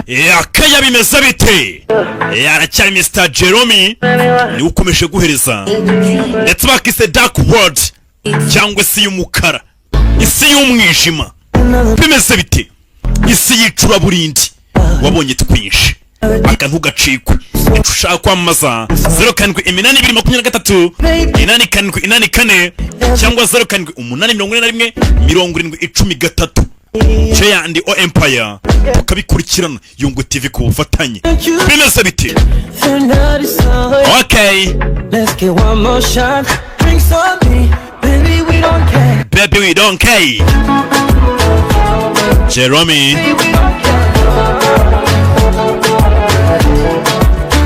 Yakaya bimeze bite? Aracyari Mr. Jerome ni ukomeje guhereza. Ndetse bakise dark world cyangwa isi y'umukara, isi y'umwijima. Bimeze bite? Isi y'icura burindi. Wabonye twinshi akantu gacikwe. Ushaka kwamamaza 078223 8784 cyangwa 0788417013 GASHYA Empire ukabikurikirana Yungu TV ku bufatanye. Bimeze bite? Okay, let's get one more shot. Drinks on me, baby we don't care. Baby we don't care. Jerome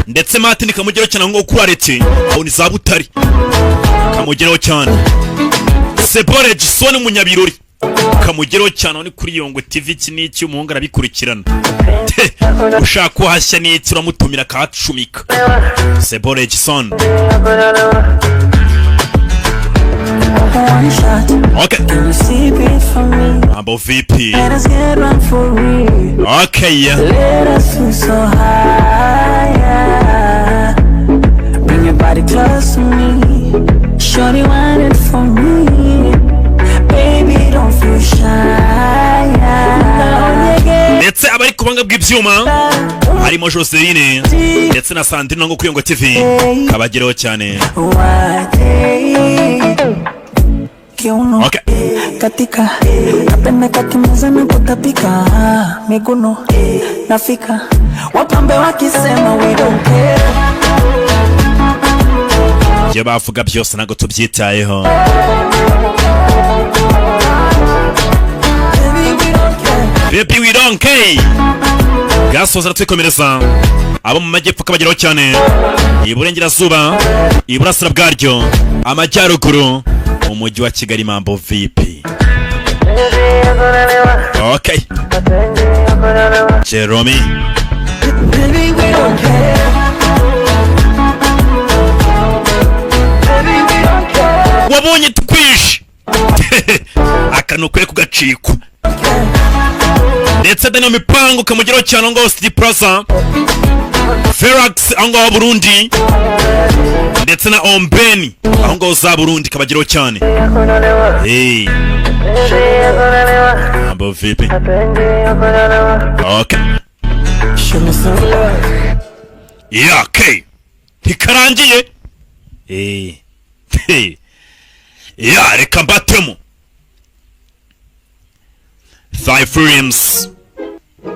ndetse Martin kamugero cyane ngo kwaretse aho ni za Butari kamugero cyane. Sebore Gisone munyabirori kamugero cyane ni kuri Yungu TV kiniki umuhungu arabikurikirana. Ushaka kuhashya ni turamutumira kacumika. Sebore Gisone. Okay. Abo VP. Okay. Let us feel so high. Bring your body close to me. Shorty want it for me. Baby don't feel shy. Ndetse abari kubanga bw'ibyuma harimo Joseline ndetse na Sandrine ngo kuri Yungu TV kabagereho cyane. Okay. Katika napenda kakimeza na kutapika miguno nafika wapambe wakisema we don't care. Je bavuga byose nago tubyitayeho. Baby we don't care. Gasoza twikomereza abo mu majyepfo kabageraho cyane. Iburengerazuba iburasira bwaryo amajyaruguru umujyi wa Kigali Mambo VP. Okay. Jerome wabonye tukwish akanukwe kugacikwa. Ndetse dano mipango kamugero cyane ngo City Plaza Ferax ango wa Burundi ndetse na Ombeni ango za Burundi kabagero cyane. Hey Mambo VP. Okay. Yeah, okay. Tikarangiye. Hey. Yeah, reka mbatemo. Frames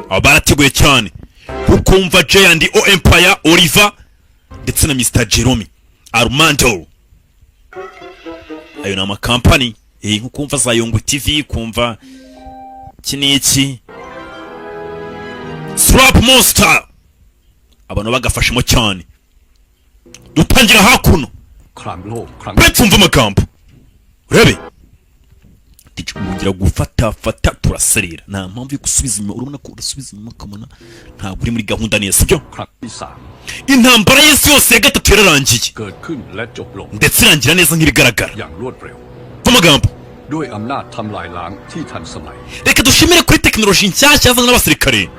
abarateguye cyane ukumva GASHYA Empire Oliver ndetse na Mr. Jerome Armando. Ayo na makampani nkukumva za Yungu TV kumva kiniki Slap Monster abantu bagafashemo cyane. Dutangira hakuno betumva amagambo urebe mugira gufata turaserera nta mpamvu yo gusubiza inyuma. Urabona ko urasubiza inyuma kamana nta buri muri gahunda neza byo. Intambara y'isi yose ya gatatu yararangiye ndetse irangira neza nk'ibigaragara. Amagambo reka dushimire kuri tekinoloji nshyashya yazanywe n'abasirikare.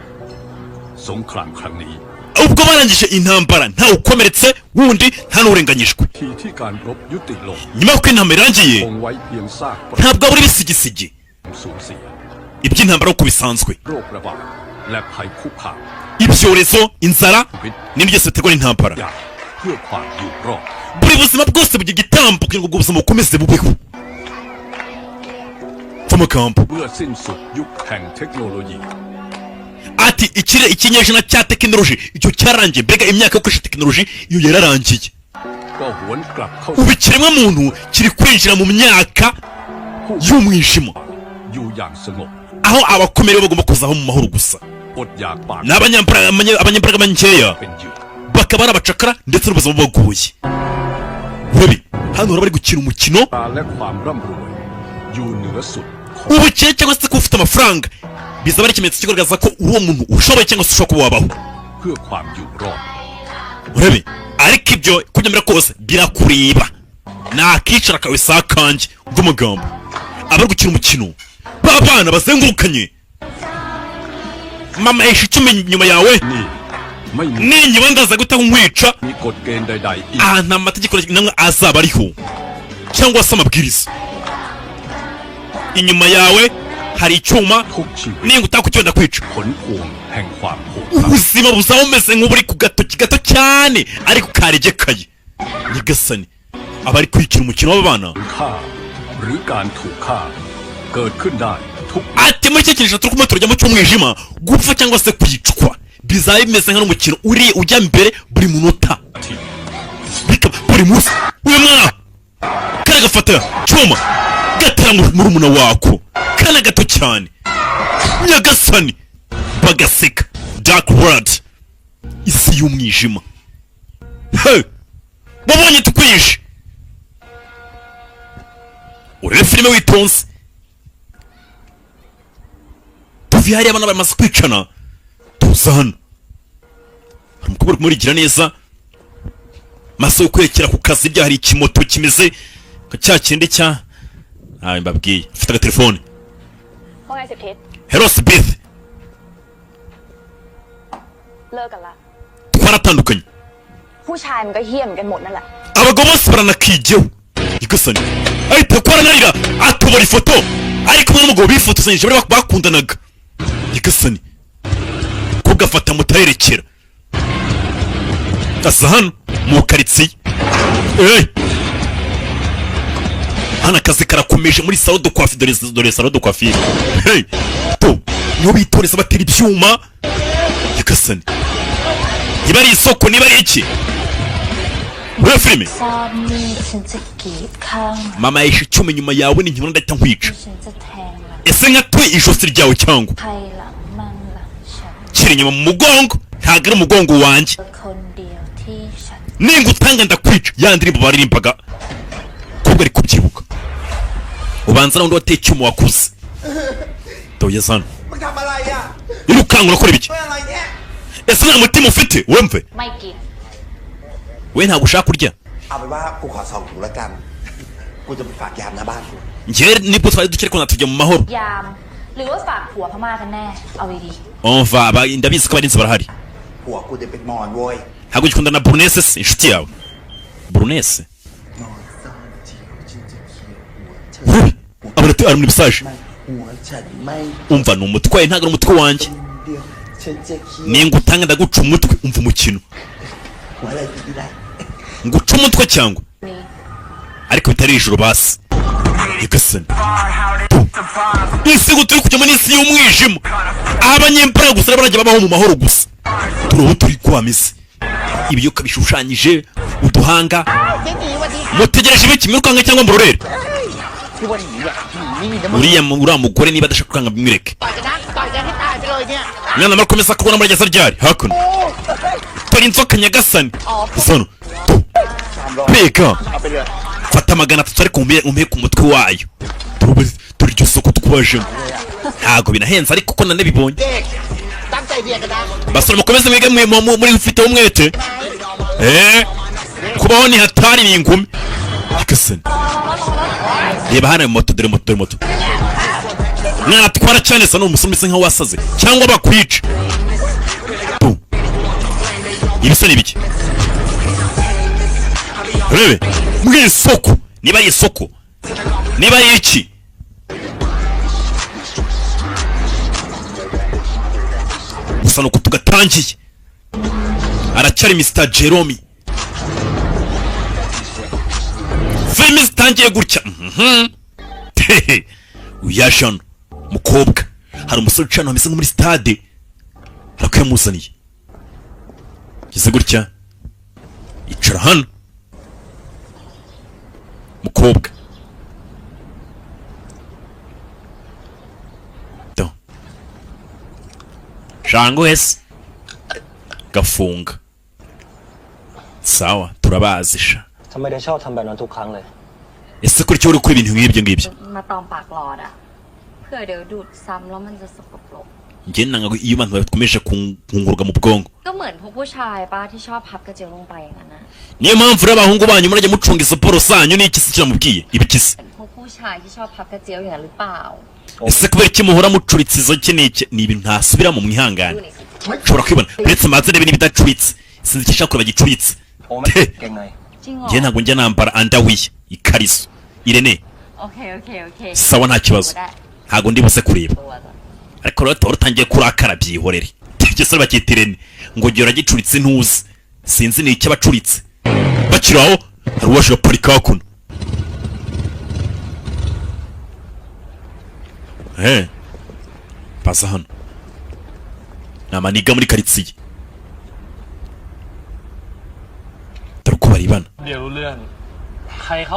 Ubwo barangije intambara nta ukomeretse wundi nta n'urenganyijwe. Nyuma ko intambara irangiye ntabwo buri bisigisigi iby'intambara uko bisanzwe. Ibyorezo inzara n'ibyo biterwa n'intambara. Buri buzima bwose bugiye gitambo kugira ngo ubuzima bukomeze bubeho. Amagambo ati ikinyejana cya tekinoloji icyo cyarangiye. Mbega imyaka yo gukoresha tekinoloji iyo yararangiye. Ubu ikiremwa muntu kiri kwinjira mu myaka y'umwijima aho abakomere bagomba kuzaho mu mahoro gusa. Abanyambaraga bankeya bakaba ari abacakara ndetse n'ubuzima bubaguye. Webi hano bari gukina umukino ubukire cyangwa se ko ufite amafaranga bizaba ari ikimenyetso kigaragaza ko uri umuntu ushoboye cyangwa se ushobora kuba wabaho. Urebe ariko ibyo kubyemera kose birakureba nakicara kawe sakanje ngumugambo abari gukina umukino babana bazengurukanye mama yishe 10 nyuma yawe ninyiba ndaza gutaho nkwica nta mategeko namwe azaba ariho cyangwa se amabwiriza inyuma yawe hari icyuma ninga utakucyonda kwica ubuzima buzaba bumeze nk'uburi ku gatoki gato cyane ariko karegekaye nyigasani abari kwikira umukino w'abana ati muri cyo kintu turimo turajya mu cy'umwijima gupfa cyangwa se kwicwa bizaba bimeze nk'umukino uri ujya mbere buri munota buri munsi uyu mwana kana gafata cyuma gatera muri umuna wako kana gato cyane nyagasani bagaseka dark world isi y'umwijima he babonye tukwishe urebe filime witonze tuvi hari abana bamaze kwicana tuza hano hari umukobwa uri kumurigira neza maso yo kwerekera ku kazi bya hari ikimoto kimeze nka cya kindi cya mbabwiye ufite agatelefone Hello Smith twaratandukanye abagabo bose baranakigeho igasani ahita kwaranarira atobora ifoto ariko n'umugabo bifotozanyije bari bakundanaga igasani ko gafata mutayerekera asa hano mu karitsiye hano akazi karakomeje muri salon de coiffure dore salon de coiffure hey to niho bitoreza batera ibyuma igasani niba ari isoko niba ari iki uriya filime mama yishe 10 nyuma yawe n'inkibona ndahita nkwica ese nka twe ijosi ryawe cyangwa kiri inyuma mu mugongo ntabwo ari umugongo wanjye ninga utanga ndakwica ya ndirimbo baririmbaga kubwo ari kubyibuka ubanza n'undi wateye icyuma wakuze doye zano irukanga urakora ibiki ese nta mutima ufite wumve we ntabwo ushaka kurya njye nibwo twari dukere ko natujya mu mahoro umva ndabizi ko abarinzi barahari ntabwo ugikunda na Brunese se inshuti yawe Brunese abona ari muri message umva ni umutwe ntabwo ari umutwe wanjye ninga utanga ndaguca umutwe umva umukino nguca umutwe cyangwa ariko bitari ijoro basi igasani isi turi kujya muri isi y'umwijima aho abanyempara gusa barajya babaho mu mahoro gusa turoho turi kwamisi ibyo kabishushanyije uduhanga mutegereje ibiki mirukanga cyangwa mburorere uriya mugore niba adashaka kukanga bimwereke mwana marakomeza kubona murageza ryari hakuno tori inzoka nyagasani zano peka fata 300 ariko umpe ku mutwe wayo turi ryo soko twajemo ntago binahenze ariko ko nane bibonye basore mukomeze mwege muri ufite umwete kubaho ni hatari ni ingumi igasani reba hano moto dore moto mwatwara cyane sa n'umusore mise nka wasaze cyangwa bakwica ibisa nibiki rebe mwisoko niba ari isoko niba ari iki gusa nuko tugatangiye aracyari Mr. Jerome filime zitangiye gutya uyashano mukobwa hari umusore ucana hameze nko muri stade arakuyamuzaniye gize gutya icara hano mukobwa to shango ese gafunga sawa turabazisha ese kuri cyo uri kuri ibintu nk'ibyo ngibyo njye nanga iyo abantu bakomeje kungurwa mu bwongo niyo mpamvu rero abahungu banyu murajya mucunga isoporo zanyu n'iki se kiramubwiye ibikisi ese kubera iki muhora mucuritse izo keneke ni ibintu ntasubira mu mwihangane ushobora kwibona uretse maze rebe n'ibidacuritse sinzi icyo shaka bagicuritse njye ntabwo njya nambara andawiye ikariso Irene sawa nta kibazo ntabwo ndi buse kureba ariko rero utangiye kurakara byihorere cyese bakita Irene ngo gihe uragicuritse ntuzi sinzi ni icyo abacuritse bakiraho hari uwaje parika kuno pasa hano namaniga muri karitsiye taruko baribana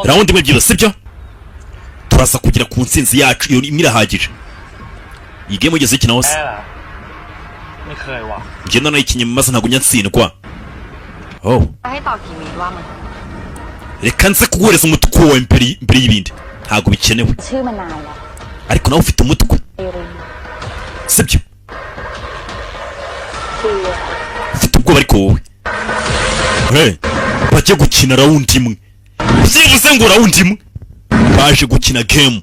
raundi mwe byose sibyo turasa kugira ku nsinzi yacu iyo imirahagije iyi game ugeze iki nawose ngenda nayo ikinye maze ntago nyatsindwa reka nse kuguhereza umutwe wawe imbere y'ibindi ntago bikenewe ariko nawe ufite umutwe sibyo ufite ubwoba ariko wowe bajye gukina raundi imwe uzivuze ngo raundi imwe baje gukina game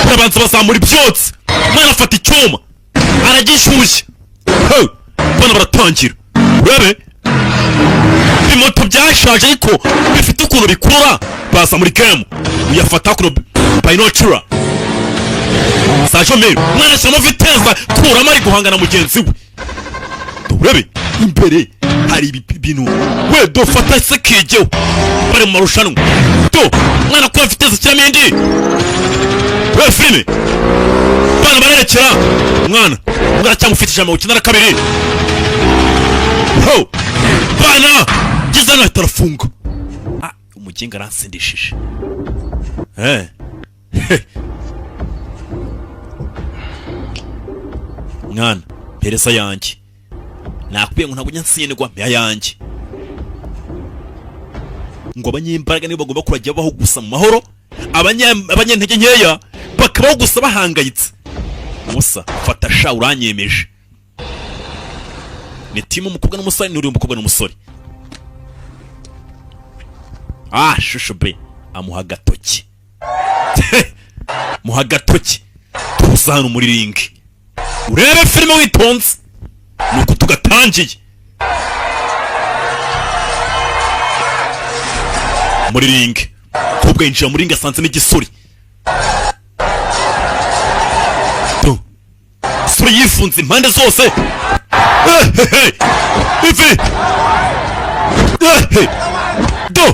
barabanza bazamura ibyotsi mwana afata icyuma aragishyushya bana baratangira urebe imoto byashaje ariko bifite ukuntu bikura baza muri game uyafata kuno binocular sajo meru mwana shama viteza kuramo ari guhangana mugenzi we urebe imbere hari ibintu we do fata sekejeho bari mu marushanwa do mwana ko viteza cyamende we filme bana barerekera mwana ugara cyangwa ufite ijambo ukina na kabiri bana gizana tarafunga umuginga aransindishije mwana peresa yanjye nakubwiye ngo ntabwo nyansindwa mya yanjye ngo abanyembaraga nibo bagomba kurajya baho gusa mu mahoro abanyentege nkeya bakabaho gusa bahangayitse musa fata sha uranyemeje ni timu umukobwa n'umusore n'uri umukobwa n'umusore shusho be amuha gatoki muha gatoki tuza hano muri ringi urebe filime witonze nuko tugatangiye muri ringi kobwa yinjira muri ringi asanze n'igisuri isuri yifunze impande zose ivi do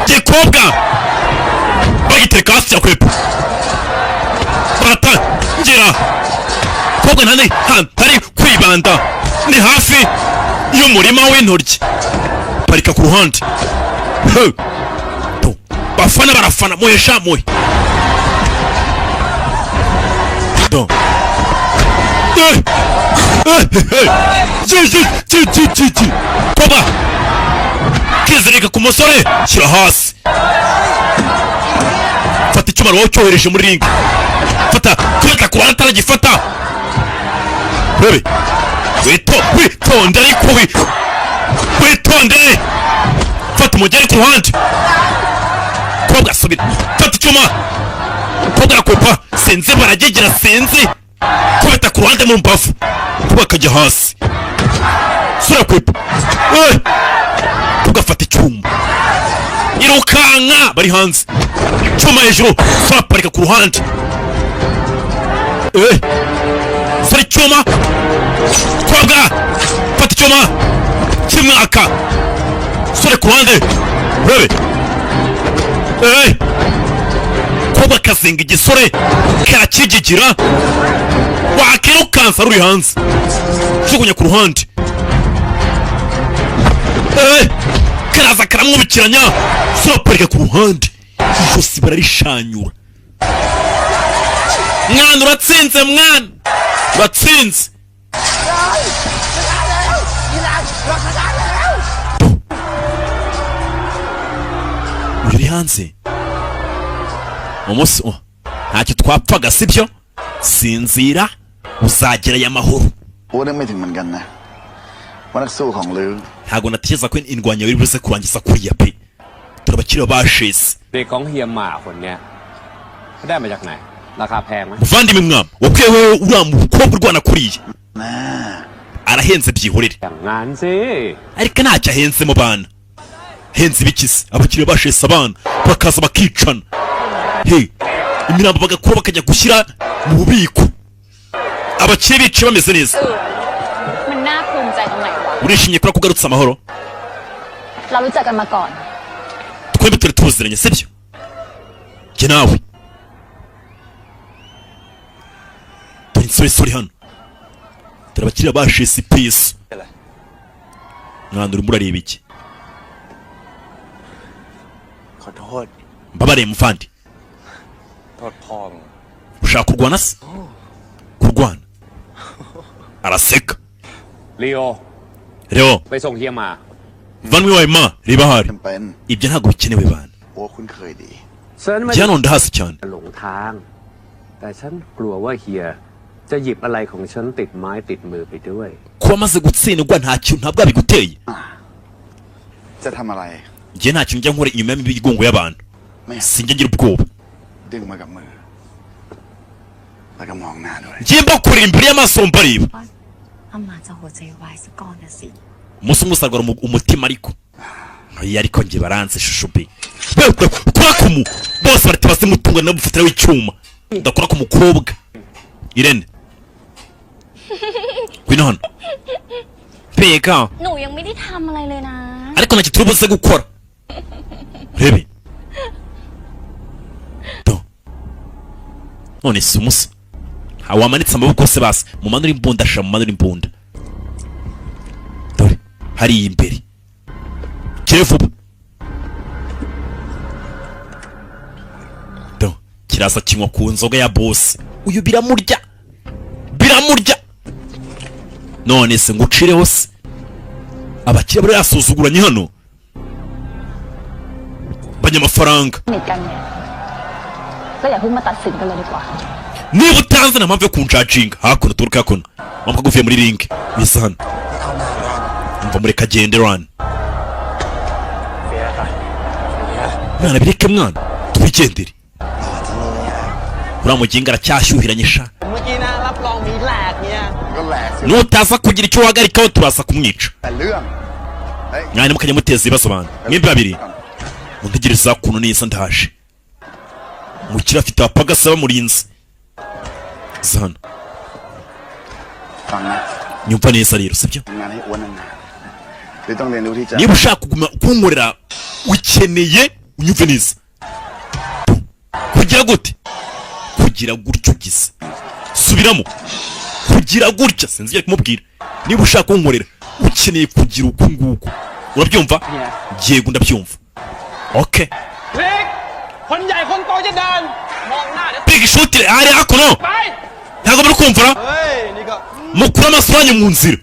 gikobwa bagitereka hasi yakwepa baratangira kobwa nane hantari kwibanda ni hafi y'umurima w'intoryi parika ku ruhande bafana barafana muhesha muhe do kobwa kizirika ku musore shyira hasi fata icyuma wowe cyohereje muri ringi fata kubita ku ruhande ataragifata bebe witonde ariko witonde fata umugeri ku ruhande kobwa subira fata icyuma kobwa arakwepa sinzi baragigira sinzi kubita ku ruhande mu mbavu kobwa akajya hasi sura kwepa kobwa afata icyuma irukanka bari hanze icyuma hejuru sura parika ku ruhande sura icyuma kobwa fata icyuma cy'umwaka sura ku ruhande bebe kobwa kazinga igisore kakigigira wakirukansa ruri hanze jugunya ku ruhande karaza karamwubikiranya sura parika ku ruhande ijosi bararishanyura mwana uratsinze mwana uratsinze uri hanze umunsi ntacyo twapfaga sibyo sinzira uzagerayo amahoro ntabwo natekereza ko indwanya biri buze kurangiza kuriya pe turabakira bashese muvandimwe mwami wakwiye wewe uriya mukobwa urwana kuriya arahenze byihorere ariko ntacyo ahenze mu bana henze ibikisi abakiriya bashesa abana bakaza bakicana imirambo bagakura bakajya gushyira mu bubiko abakiriya bicaye bameze neza urishimye kuri kugarutse amahoro twembi turi tuziranye sibyo jye nawe sori hano dore abakiriya bashese ipisi mwana urimo urareba iki mbabareye muvandi ushaka kurwana se kurwana araseka Leo vanwe wawe ma reba hari ibyo ntabwo bikenewe bana jya nonda hasi cyane kuba amaze gutsindwa nta kintu ntabwo abiguteye njye nta kintu njya nkora inyuma y'imigongo y'abantu sinjya ngira ubwoba njye mbakorera imbere y'amaso mbareba umunsi umwe usarwara umutima ariko njye baranze shushu bi kora kumu bose barati bazimutunga n'abufatira w'icyuma ndakora ku mukobwa Irene Kwino hano Peka ariko ntacyo turubuze gukora rebe none si umusa wamanitse amaboko se basi mu manura imbunda sha mu manura imbunda dore hari imbere kevuba kirasa kinywa ku nzoga ya boss uyu biramurya none se ngucireho se abakiriya bari yasuzuguranye hano banyamafaranga niba utanze na mpamvu yo kunjajinga hakuno turuka hakuno mpamvu guvuye muri ring bisa hano mva mureka agende run mwana bireke mwana twigendere uriya muginga aracyashyuhiranye sha nutaza kugira icyo wahagarikaho turasa kumwica mwanya mukajya muteza ibibazo abantu mwembi babiri muntegereza kuntu neza ndaje mukira afite abapagasi bamurinze zana nyumva neza rero sibyo niba ushaka kunkorera ukeneye unyumve neza kugira gute kugira gutyo gize subiramo kugira gutya sinzi kumubwira niba ushaka kunkorera ukeneye kugira uko nguko urabyumva yego ndabyumva okay Big shot ari hakuno ntago bari kumvura mukura amasobanyo mu nzira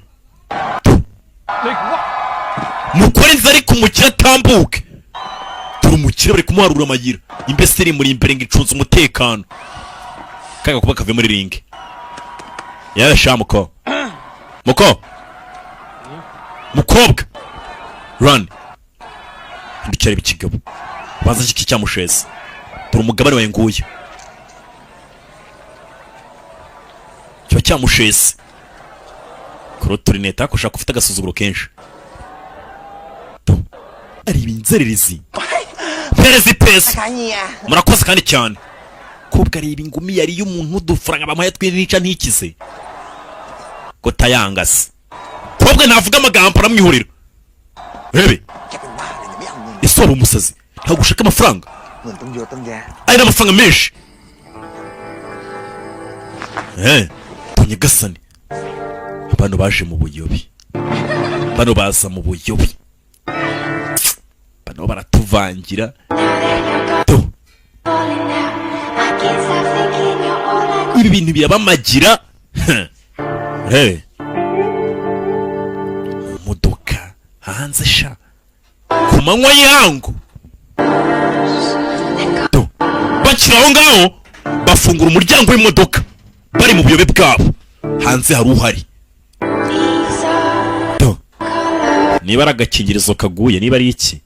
mukora inzara ariko umukira atambuke turi umukira bari kumuharura amayira imbeseri muri imbere ngo icunze umutekano kaga kuba kave muri ring yasha mukobwa run ndicare bikigabo baza iki cyamusheze turi umugabane wawe nguye cyo cyamusheze kuroturineta kushaka ufite agasuzuguro kenshi ari ibinzererezi perezi pesa murakoze kandi cyane kubwa ari ibingumi yari y'umuntu udufaranga bamuhaye twinica ntikize ko tayangase kubwe navuga amagambo aramwihorera rebe isoro umusazi ntabwo ushaka amafaranga ari n'amafaranga menshi tunyegasane abantu baje mu buyobi bano baza mu buyobi bano baratuvangira ibi bintu birabamagira modoka hanze sha ku manywa yangu bakira aho ngaho bafungura umuryango w'imodoka bari mu buyobe bwabo hanze hari uhari niba ari agakingirizo kaguye niba ari iki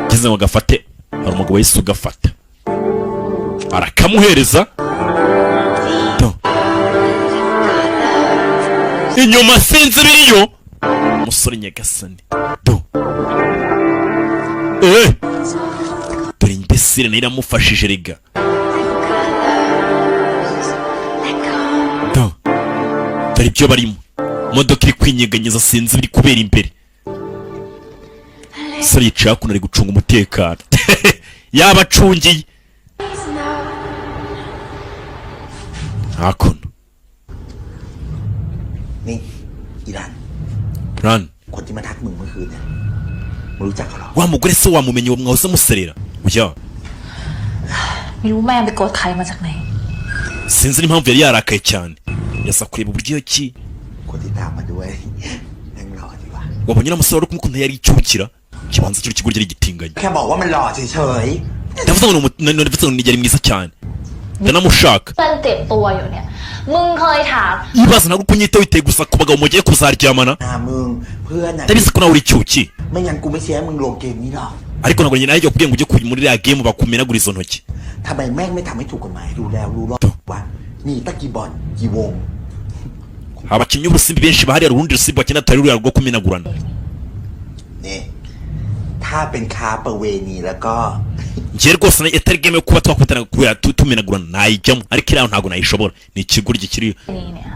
gize ngo gafate hari umugabo wese ugafata arakamuhereza inyuma sinzi biriyo umusore nyagasani dore imbesire nayo iramufashije rega dore ibyo barimo imodoka iri kwinyeganyeza sinzi biri kubera imbere sari yicaye hakuno ari gucunga umutekano yabacungiye hakuno ni Ran คนที่มาทักมึงเมื่อคืนเนี่ยมึงรู้จักเขาหรอ wa mugore se wamumenye mwahoze muserera uya ไม่รู้แม่ไปโกรธใครมาจากไหน sinzi n'impamvu yari yarakaye cyane yasa kureba uburyo ki คนที่ตามมาด้วยยังรอดีวะ wabonye n'umusore uri kumukunda yari icyukira kibanza cyo kigurye gitinganye แค่บอกว่ามันหล่อเฉย ndavuze ngo ni yari mwiza cyane ndanamushaka เพื่อนเจ็บตัวอยู่เนี่ยมึงเคยถาม ibaza ntabwo kunyitaho iteye gusa ku bagabo mugiye kuzaryamana มึงเพื่อนน่ะ ndabizi ko nawe uri icyuki ไม่งั้นกูไม่เชียร์มึงลงเกมนี้หรอก ariko ntabwo nyine ajya kubwira ngo ujye muri ya game bakumenagura izo ntoki ทำไมแม่งไม่ทำให้ถูกกฎหมายดูแล้วรู้รอบว่านี่ตะกี้บอลกี่วง abakinnyi b'urusimbi benshi bahari hari urundi rusimbi bakina atari ruriya rwo kumenagurana นี่ถ้าเป็นค้าประเวณีแล้วก็ njye rwose atari game yo kuba twakubitana kubera tumenagurana nayijyamo ariko iriya ntabwo nayishobora ni ikiguryi kiri นี่เนี่ย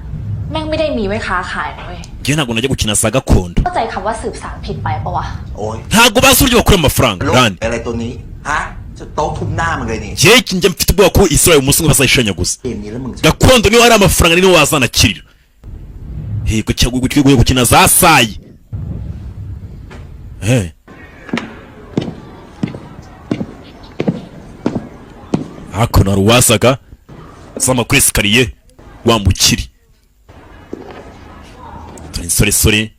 แม่งไม่ได้มีไว้ค้าขายนะเว้ย njye ntabwo najya gukina za gakondo เข้าใจคำว่าสืบสารผิดไปปะวะ โอ้ย ntabwo bazi uburyo bakura amafaranga โลก rani อะไรตัวนี้ฮะจะโต๊ะทุบหน้ามึงเลยนี่ njye njya mfite ubwoba ko Israel umunsi umwe bazayishanyaguza เกมนี้แล้วมึง gakondo niho hari amafaranga niho wazanakirira yego cyangwa ugiye gukina za sayi hakuno hari uwazaga zama kuri esikariye wambukiri turi insoresore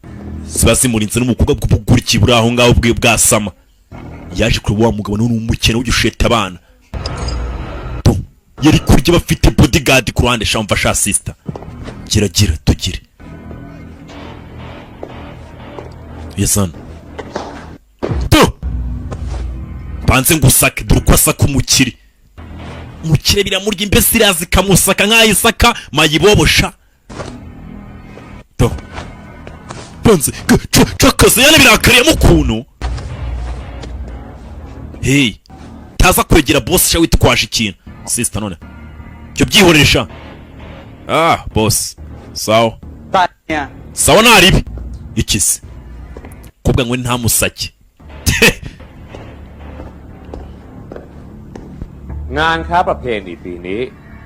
ziba zimurinze n'umukobwa bw'ubuguriki buri aho ngaho bwe bwasama yaje kureba wa mugabo n'umukene w'igisheta abana yari kurya bafite bodyguard ku ruhande shamva sha sister gira tugire yesan banze ngusake durukwasa kumukiri mukire biramurya imbese irazi kamusaka nk'ayisaka mayibobosha banze cakaze yana birakariyemo ukuntu hey taza kwegera boss sha witwaje ikintu sister none cyo byihoresha boss sawa sawa naribi ikisi kubwa ngo nta musake งานค้าประเพณีปีนี้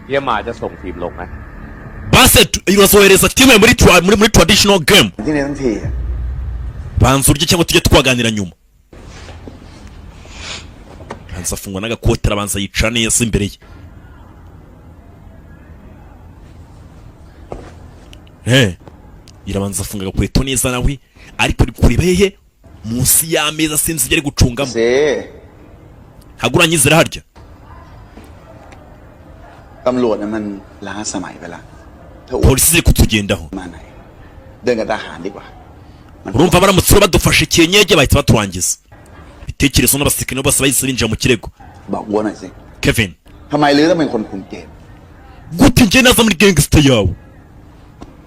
เฮียหมาจะส่งทีมลงไหม base irazohereza team muri traditional game ที่นี่ทั้งที banza urye cyangwa tujye twaganira nyuma banza afungwa n'agakote arabanza yicara neza imbere ye irabanza afunga agakweto neza nawe ariko uri kureba hehe munsi y'ameza sinzi ibyo ari gucungamo hagura nyizera harya ตำรวจน่ะมันล้าสมัยไปละ polisi ziri kutugendaho มาไหนเดินกับทหารดีกว่า urumva baramutse badufashe kiyenyege bahita baturangiza bitekerezo n'abasirikare bose bahise binjira mu kirego บอกวัวหน่อยสิ Kevin ทำไมลือต้องเป็นคนคุมเกม gute njye naza muri gangster yawe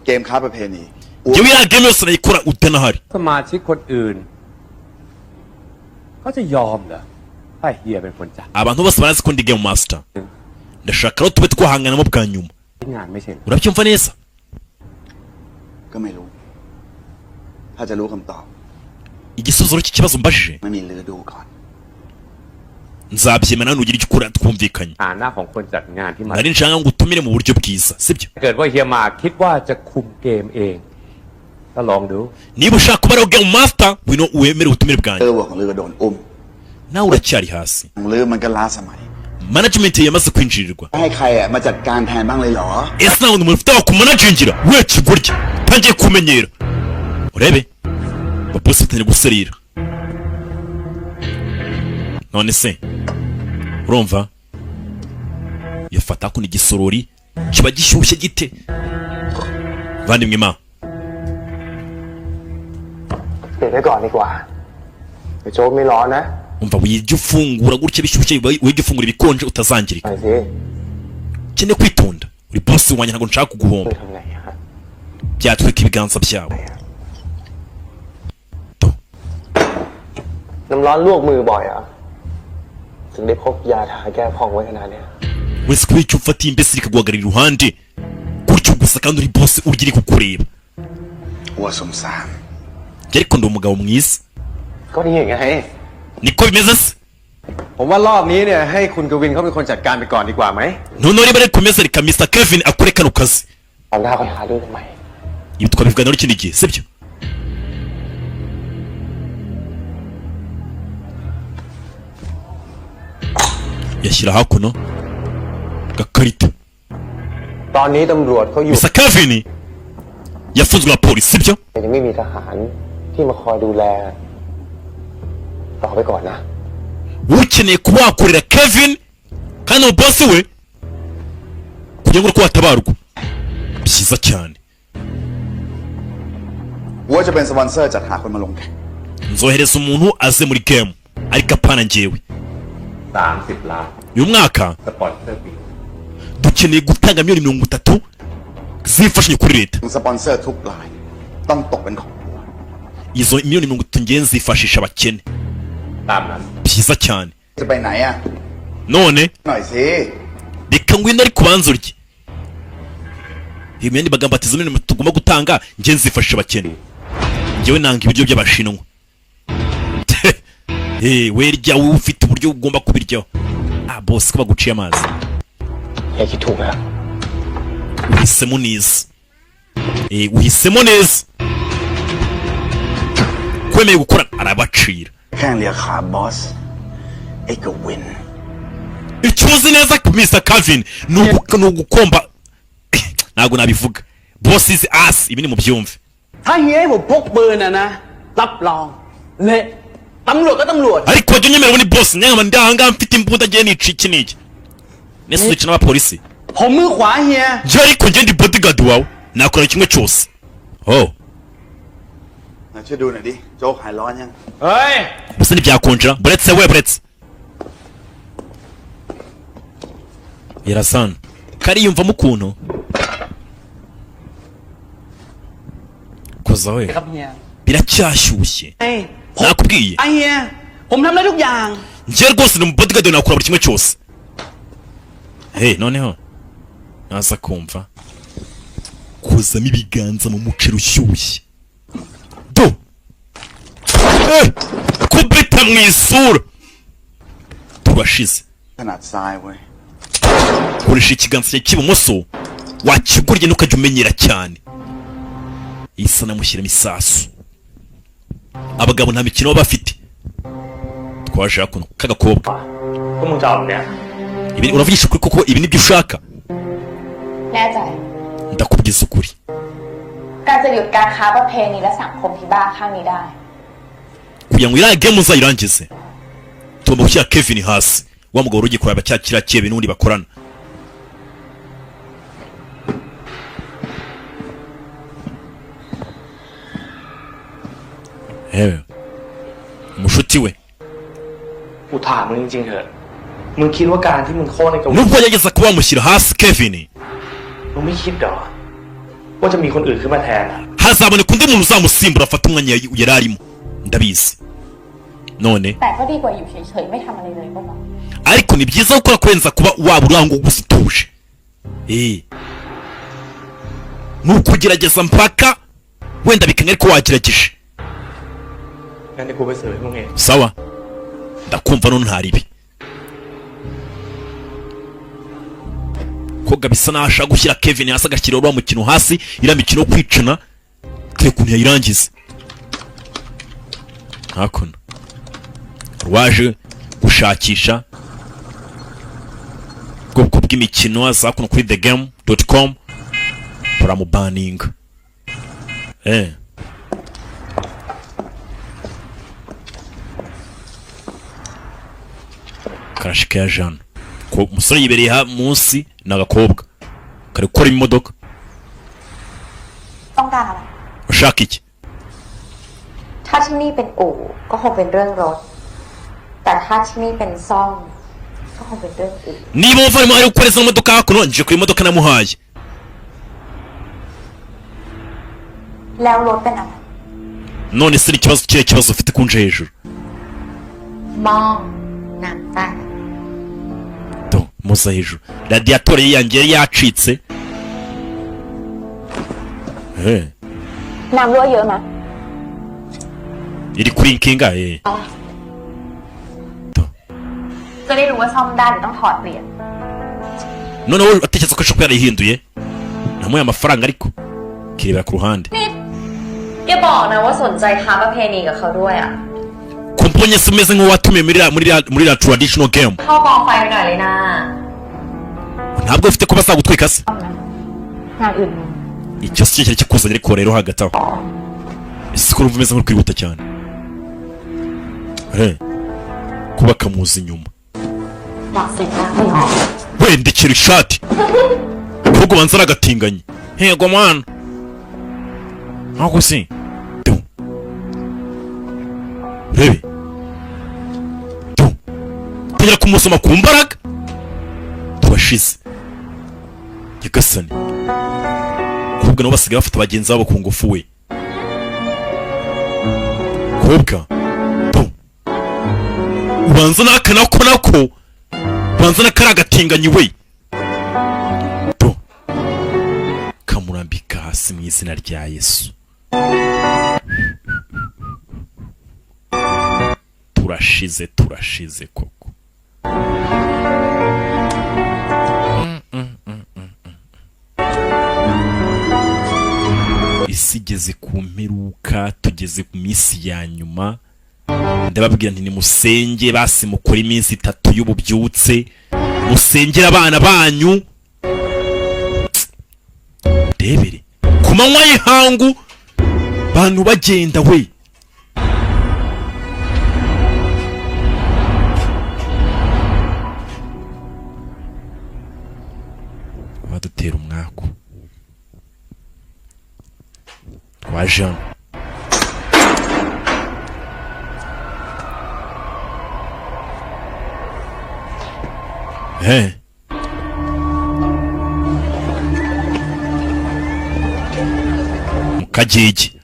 เกมค้าประเพณี njyewe ya game yose nayikora utanahari สมาชิกคนอื่นเขาจะยอมเหรอถ้าเฮียเป็นคนจัด abantu bose barazi ko ndi game master ndashaka rero tube twahanganamo bwa nyuma งานไม่เสร็จ urabyumva neza ก็ไม่รู้ ถ้าจะรู้คำตอบ igisubizo cy'ikibazo mbajije ไม่มีลือดูก่อน nzabyemera nugira icyo ukora twumvikanye ฐานะของคนจัดงานที่มา nari nshaka ngo utumire mu buryo bwiza sibyo เกิดว่าเฮียหมาคิดว่าจะคุมเกมเองก็ลองดู niba ushaka kuba ariho game master ngwino wemere ubutumire ลื bwanjye อบอกของลือก็โดนอุ้ม nawe uracyari hasi ของลือมันก็ล้าสมัย management yamaze kwinjirirwa ให้ใครอ่ะมาจัดการแทนบ้างเลยเหรอ ese nta wundi muntu ufite wakumanagingira we kigoryi ntangiye kumenyera urebe babosi batangiye guserira none se urumva yafata kuno igisorori kiba gishyushye gite vandimwe ma ปิดไว้ก่อนดีกว่าเดี๋ยวโจ๊กไม่ร้อนนะ umva wige ufungura gutya bishyushye wige ufungura ibikonje utazangirika ไปสิ ukeneye kwitonda uri bosi wanjye ntabwo nshaka kuguhomba ทำไงฮะ byatwika ibiganza byawe น้ำร้อนลวกมือบ่อยเหรอถึงได้พกยาทาแก้พองไว้ขนาดเนี้ย wese kubera icyo ufatiye imbese rikaguhagarara iruhande gutyo gusa kandi uri bosi urya iri kukureba อัวสมสาร ariko ndi umugabo mwiza ก็นี่ไง niko bimeze se ผมว่ารอบนี้เนี่ยให้คุณกวินเขาเป็นคนจัดการไปก่อนดีกว่าไหม noneho niba ariko bimeze reka Mr Kevin akore kano kazi เอาหน้าไปหาเรื่องทำไม ibi twabivuganiraho ikindi gihe sibyo yashyira hakuno gakarita ตอนนี้ตำรวจเขาอยู่ Mr Kevin yafunzwe na polisi sibyo แต่ยังไม่มีทหารที่มาคอยดูแลต่อไปก่อนนะ ukeneye kuba wakorera Kevin kandi uwo bosi we kugira ngo uko watabarwa byiza cyane อัวจะเป็นสปอนเซอร์จัดหาคนมาลงแข่ง nzohereza umuntu aze muri game ariko apana njyewe 30 ล้าน uyu mwaka สปอนเซอร์ปี dukeneye gutanga miliyoni 30 zifashanya kuri leta สปอนเซอร์ทุกรายต้องตกเป็นของอัว izo miliyoni 30 ngiye nzifashisha abakene ตามนั้น byiza cyane จะไปไหนอ่ะ none หน่อยสิ reka ngwino ariko ubanza urye imyenda bagamba ati izo miliyoni tugomba gutanga ngiye nzifashisha abakene njyewe nanga ibiryo by'abashinwa we rya wowe ufite uburyo ugomba kubiryaho bosi ko baguciye amazi อย่าคิดถูกนะ uhisemo neza uhisemo neza kwemeye gukora arabacira แค่เรียกขาบอสไอ้กวิน icyo uzi neza Mr Kevin ni ugukomba ntabwo nabivuga boss is us ibi ni mu byumve ถ้าเฮียให้ผมพกปืนนะรับรองเละตำรวจก็ตำรวจ ariko wajya unyemerera ni boss nyama ndahanga mfite imbunda ngiye nica iki n'iki nese duca n'abapolisi ผมมือขวาเฮีย njye ariko njye ndi bodyguard wawe nakora kimwe cyoseช่วยดูหน่อยดิโจ๊กหายร้อนยัง เฮ้ย gusa ntibyakonjera buretse we buretse yarasana kariyumvamo ukuntu koza we ครับเฮีย biracyashyushye ไอ้ nakubwiye ไอ้เฮียผมทำได้ทุกอย่าง njye rwose ni umubodyguard nakora buri kimwe cyose noneho naza kumva kozamo ibiganza mu muceri ushyushye do kubita mu isura turashize ขนาดทรายเว้ย koresha ikiganza cyawe cy'ibumoso wakigurye ntukajya umenyera cyane isa namushyiramo isasu abagabo nta mikino baba bafite twaje hakuno k'agakobwa ก็มึงจะเอาเนี่ย ibi uravugisha ukuri koko ibi nibyo ushaka แน่ใจ ndakubwiza ukuri การจะหยุดการค้าประเพณีและสังคมที่บ้าข้างนี้ได้ kugira ngo iriya game uzayirangize tugomba gushyira Kevin hasi wa mugabo ugiye kureba cya kiriya kibe n'undi bakorana umushuti we กูถามมึงจริงๆเถอะมึงคิดว่าการที่มึงโค่นในกวิน nubwo yageza kuba wamushyira hasi Kevin มึงไม่คิดเหรอว่าจะมีคนอื่นขึ้นมาแทนอะ hazaboneka undi muntu uzamusimbura afata umwanya yari arimo ndabizi none แต่ก็ดีกว่าอยู่เฉยๆไม่ทำอะไรเลยก็บอก ariko ni byiza gukora kurenza kuba waba urangwa gusa utuje ni ukugerageza mpaka wenda bikanga ariko wagerageje งั้นเดี๋ยวกูไปเสิร์ฟให้มึงเอง sawa ndakumva none ntaribi koga bisa naho ashaka gushyira Kevin hasi agashyira uriya mukino hasi iriya mikino yo kwicana kare ukuntu yayirangiza hakuno rwaje gushakisha ubwoko bw'imikino aza hakuno kuri thegame.com baramubaninga karashika ya Jean ko umusore yibereye munsi n'agakobwa kari gukora imodoka ต้องการอะไร ushaka iki ถ้าที่นี่เป็นอู่ก็คงเป็นเรื่องรถ แต่ถ้าที่นี่เป็นซ่อม niba umuvandimwe ari gukoreza mu modoka hakuno nje kuri modoka namuhaye แล้วรถเป็นอะไร none se ikibazo kire kibazo ufite kunje hejuru มองหนังตา do muza hejuru radiator yanjye yari yacitse น้ำรั่วเยอะไหม iri kuri inkinga จะได้รู้ว่าซ่อมได้หรือต้องถอดเปลี่ยน none wowe atekereza ko shop yarihinduye namuye amafaranga ariko kirebera ku ruhande อย่าบอกนะว่าสนใจค้าประเพณีกับเขาด้วยอ่ะ kumbonye se umeze nk'uwatumiye muri la traditional game เข้ากองไฟไปหน่อยเลยนะ ntabwo ufite ko bazagutwika se งานอื่น icyo si cyo kikuzanye ariko rero hagati aho ese ko urumva umeze nk'uri kwihuta cyane kuba kamuzi inyuma อยากเสร็จแล้วไม่ออก wendekera ishati ahubwo banza aragatinganye hego mwana ntabwo se rebe tugera kumusoma ku mbaraga turashize nyagasani ahubwo nabo basigaye bafite abagenzi babo ku ngufu we kobwa ubanza n'aka nako ubanza n'akari agatinganyi we kamurambika hasi mu izina rya Yesu turashize koko isi igeze ku mperuka tugeze ku minsi ya nyuma ndababwira nti nimusenge basi mukora iminsi 3 y'ububyutse musengera abana banyu debere ku manywa y'ihangu bantu bagenda we badutera umwako wa Jean mukagigi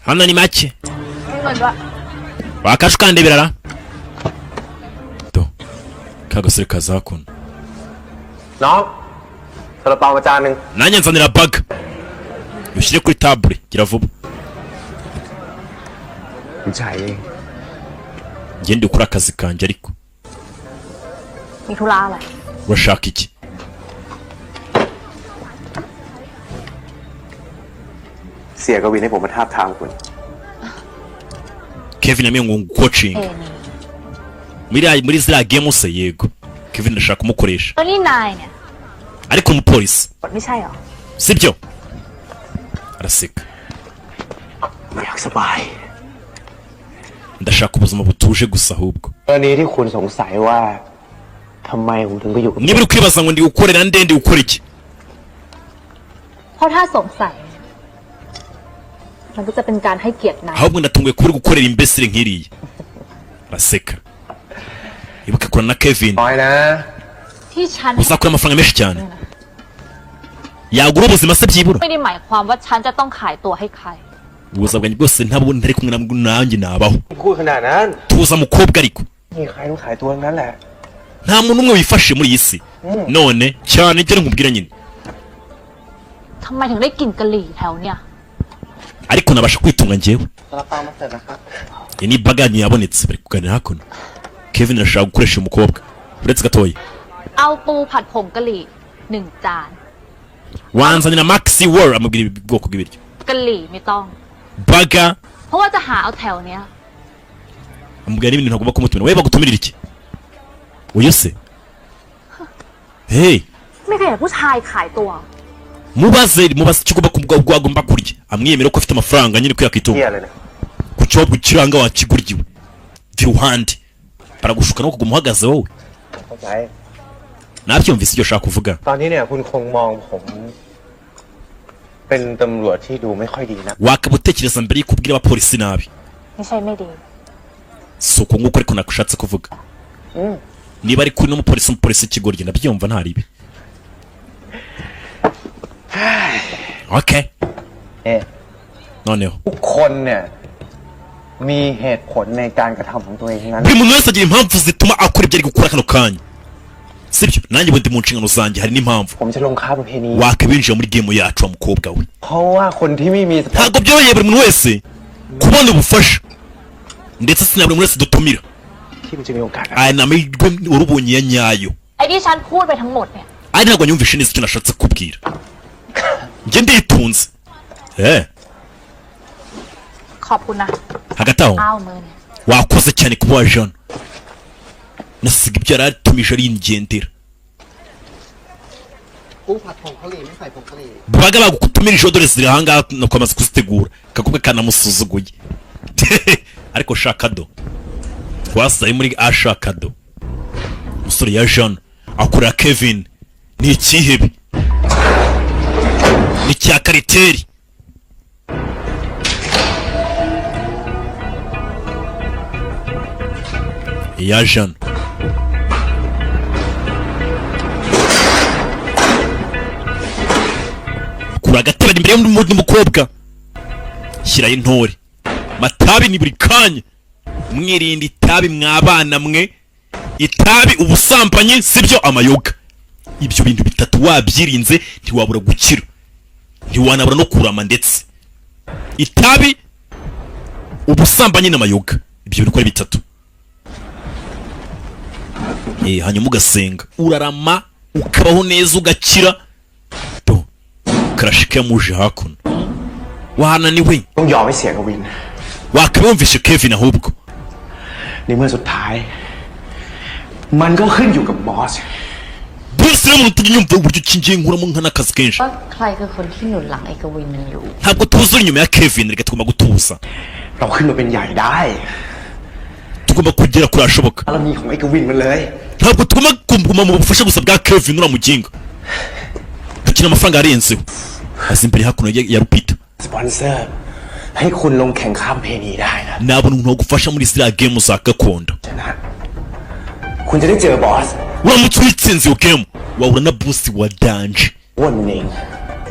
hano ni make wakashe ukandebera do kagasore kaza hakuno น้องซาลาเปามาจานนึง nanjye nzanira baga ushyire kuri table gira vuba ผู้ชายเอง ngende ukora akazi kanjye ariko มีธุระอะไร urashaka iki เสียกวินให้ผมมาทาบทามคุณ Kevin amye ngo coaching muri ziriya game se yego Kevin ndashaka kumukoresha แล้วนี่นายเนี่ย ariko umupolisi ไม่ใช่หรอ sibyo araseka อยากสบาย ndashaka ubuzima butuje gusa ahubwo กรณีที่คุณสงสัยว่าทำไมผมถึงไปอยู่กับ niba uri kwibaza ngo ndi gukorera nde ndi gukora iki เพราะถ้าสงสัยมันก็จะเป็นการให้เกียรตินาย ahubwo ndatunguye kuri gukorera imbesire nk'iriya araseka ibuka kurana na Kevin น้อยนะ ที่ฉัน uzakora amafaranga menshi cyane yagura ubuzima se byibura ไม่ได้หมายความว่าฉันจะต้องขายตัวให้ใคร ubuzima bwanjye bwose ntabwo ntari kumwe nanjye nabaho พูดขนาดนั้น tuza mukobwa ariko มีใครต้องขายตัวนั้นแหละ nta muntu umwe wifashe muri iyi si none cyane ngere nkubwira nyine ทำไมถึงได้กลิ่นกะหรี่แถวเนี่ย ariko nabasha kwitunga njyewe ซาลาเปามาเสร็จนะครับ iyi ni baga yanyu yabonetse bari kuganira hakuno Kevin arashaka gukoresha uyu mukobwa uretse gatoya เอาปูผัดผงกะหรี่1 จาน wanzanira Maxi War amubwira ubwoko bw'ibiryo กะหรี่ไม่ต้อง baga เพราะว่าจะหาเอาแถวเนี้ย amubwira n'ibintu ntagomba kumutumira we bagutumirira iki uyu se hey ไม่เคยเห็นผู้ชายขายตัว mubaze icyo agomba kurya amwiyemera ko afite amafaranga nyine ko yakitunga เที่ยเลยนะ ku cyobo kiranga wakiguryiwe viruhande baragushuka no kuguma uhagaze wowe เข้าใจ nabyumvise icyo ushaka kuvuga ตอนนี้เนี่ยคุณคงมองผมเป็นตำรวจที่ดูไม่ค่อยดีนะ wakabutekereza mbere y'uko ubwira abapolisi nabi ไม่ใช่ไม่ดี si uko nguko ariko nakushatse kuvuga niba ari kuri n'umupolisi ikigoryi ndabyumva nta ribi okay noneho ทุกคนเนี่ยมีเหตุผลในการกระทำของตัวเองนั้น buri muntu wese agira impamvu zituma akora ibyo ari gukora kano kanya sibyo nanjye bundi mu nshingano zanjye hari n'impamvu ผมจะลงค้าประเภทนี้ wakabinjira muri game yacu wa mukobwa we เพราะว่าคนที่ไม่มี ntabwo byoroheye buri muntu wese kubona ubufasha ndetse si na buri muntu wese dutumira ที่มันจะมีโอกาส aya ni amahirwe urubonye ya nyayo ไอ้ที่ฉันพูดไปทั้งหมดเนี่ย aya ntabwo nyumvishe neza icyo nashatse kubwira njye nditunze ขอบคุณนะ hagati aho อ้าวมือเนี่ย wakoze cyane kuba waje hano nasiga ibyo yari atumije arigendera ปูผัดผงกะหรี่ไม่ใส่ผงกะหรี่ baga bagutumira ijoro dore ziri ahangaha nuko amaze kuzitegura kakubwe kanamusuzuguye ariko shakado twasaye muri ashakado umusore ya Jean akorera Kevin ni ikihebe ni cya kariteri ya Jean kura agatebe imbere y'undi mukobwa shyirayo intore matabi ni buri kanya mwirinde itabi mwabana mwe itabi ubusambanyi sibyo amayoga ibyo bintu bitatu wabyirinze ntiwabura gukira ntiwanabura no kurama ndetse itabi ubusambanyi n'amayoga ibyo bintu ko ari bitatu hanyuma ugasenga urarama ukabaho neza ugakira do karashike muje hakuno wananiwe ต้องยอมให้เสียกวิน wakabumvishe Kevin ahubwo ในเมื่อสุดท้ายมันก็ขึ้นอยู่กับบอส bose rero umuntu tunyumva uburyo kingiye nkuramo nk'akazi kenshi ว่าใครคือคนที่หนุนหลังไอ้กวินมันอยู่ ntabwo tuzura inyuma ya Kevin reka tugomba gutuza เราขึ้นมาเป็นใหญ่ได้ tugomba kugera kuri ashoboka บารมีของไอ้กวินมันเลย ntabwo tugomba kuguma mu bufasha gusa bwa Kevin uramuginga dukina amafaranga arenzeho azi imbere hakuno ya Rupita สปอนเซอร์ให้คุณลงแข่งข้ามเพนีได้นะ nabona umuntu wagufasha muri ziriya game za gakondo ชนะคุณจะได้เจอบอส uramutse uyitsinze iyo game wahura na boss wa danje อ้วนเอง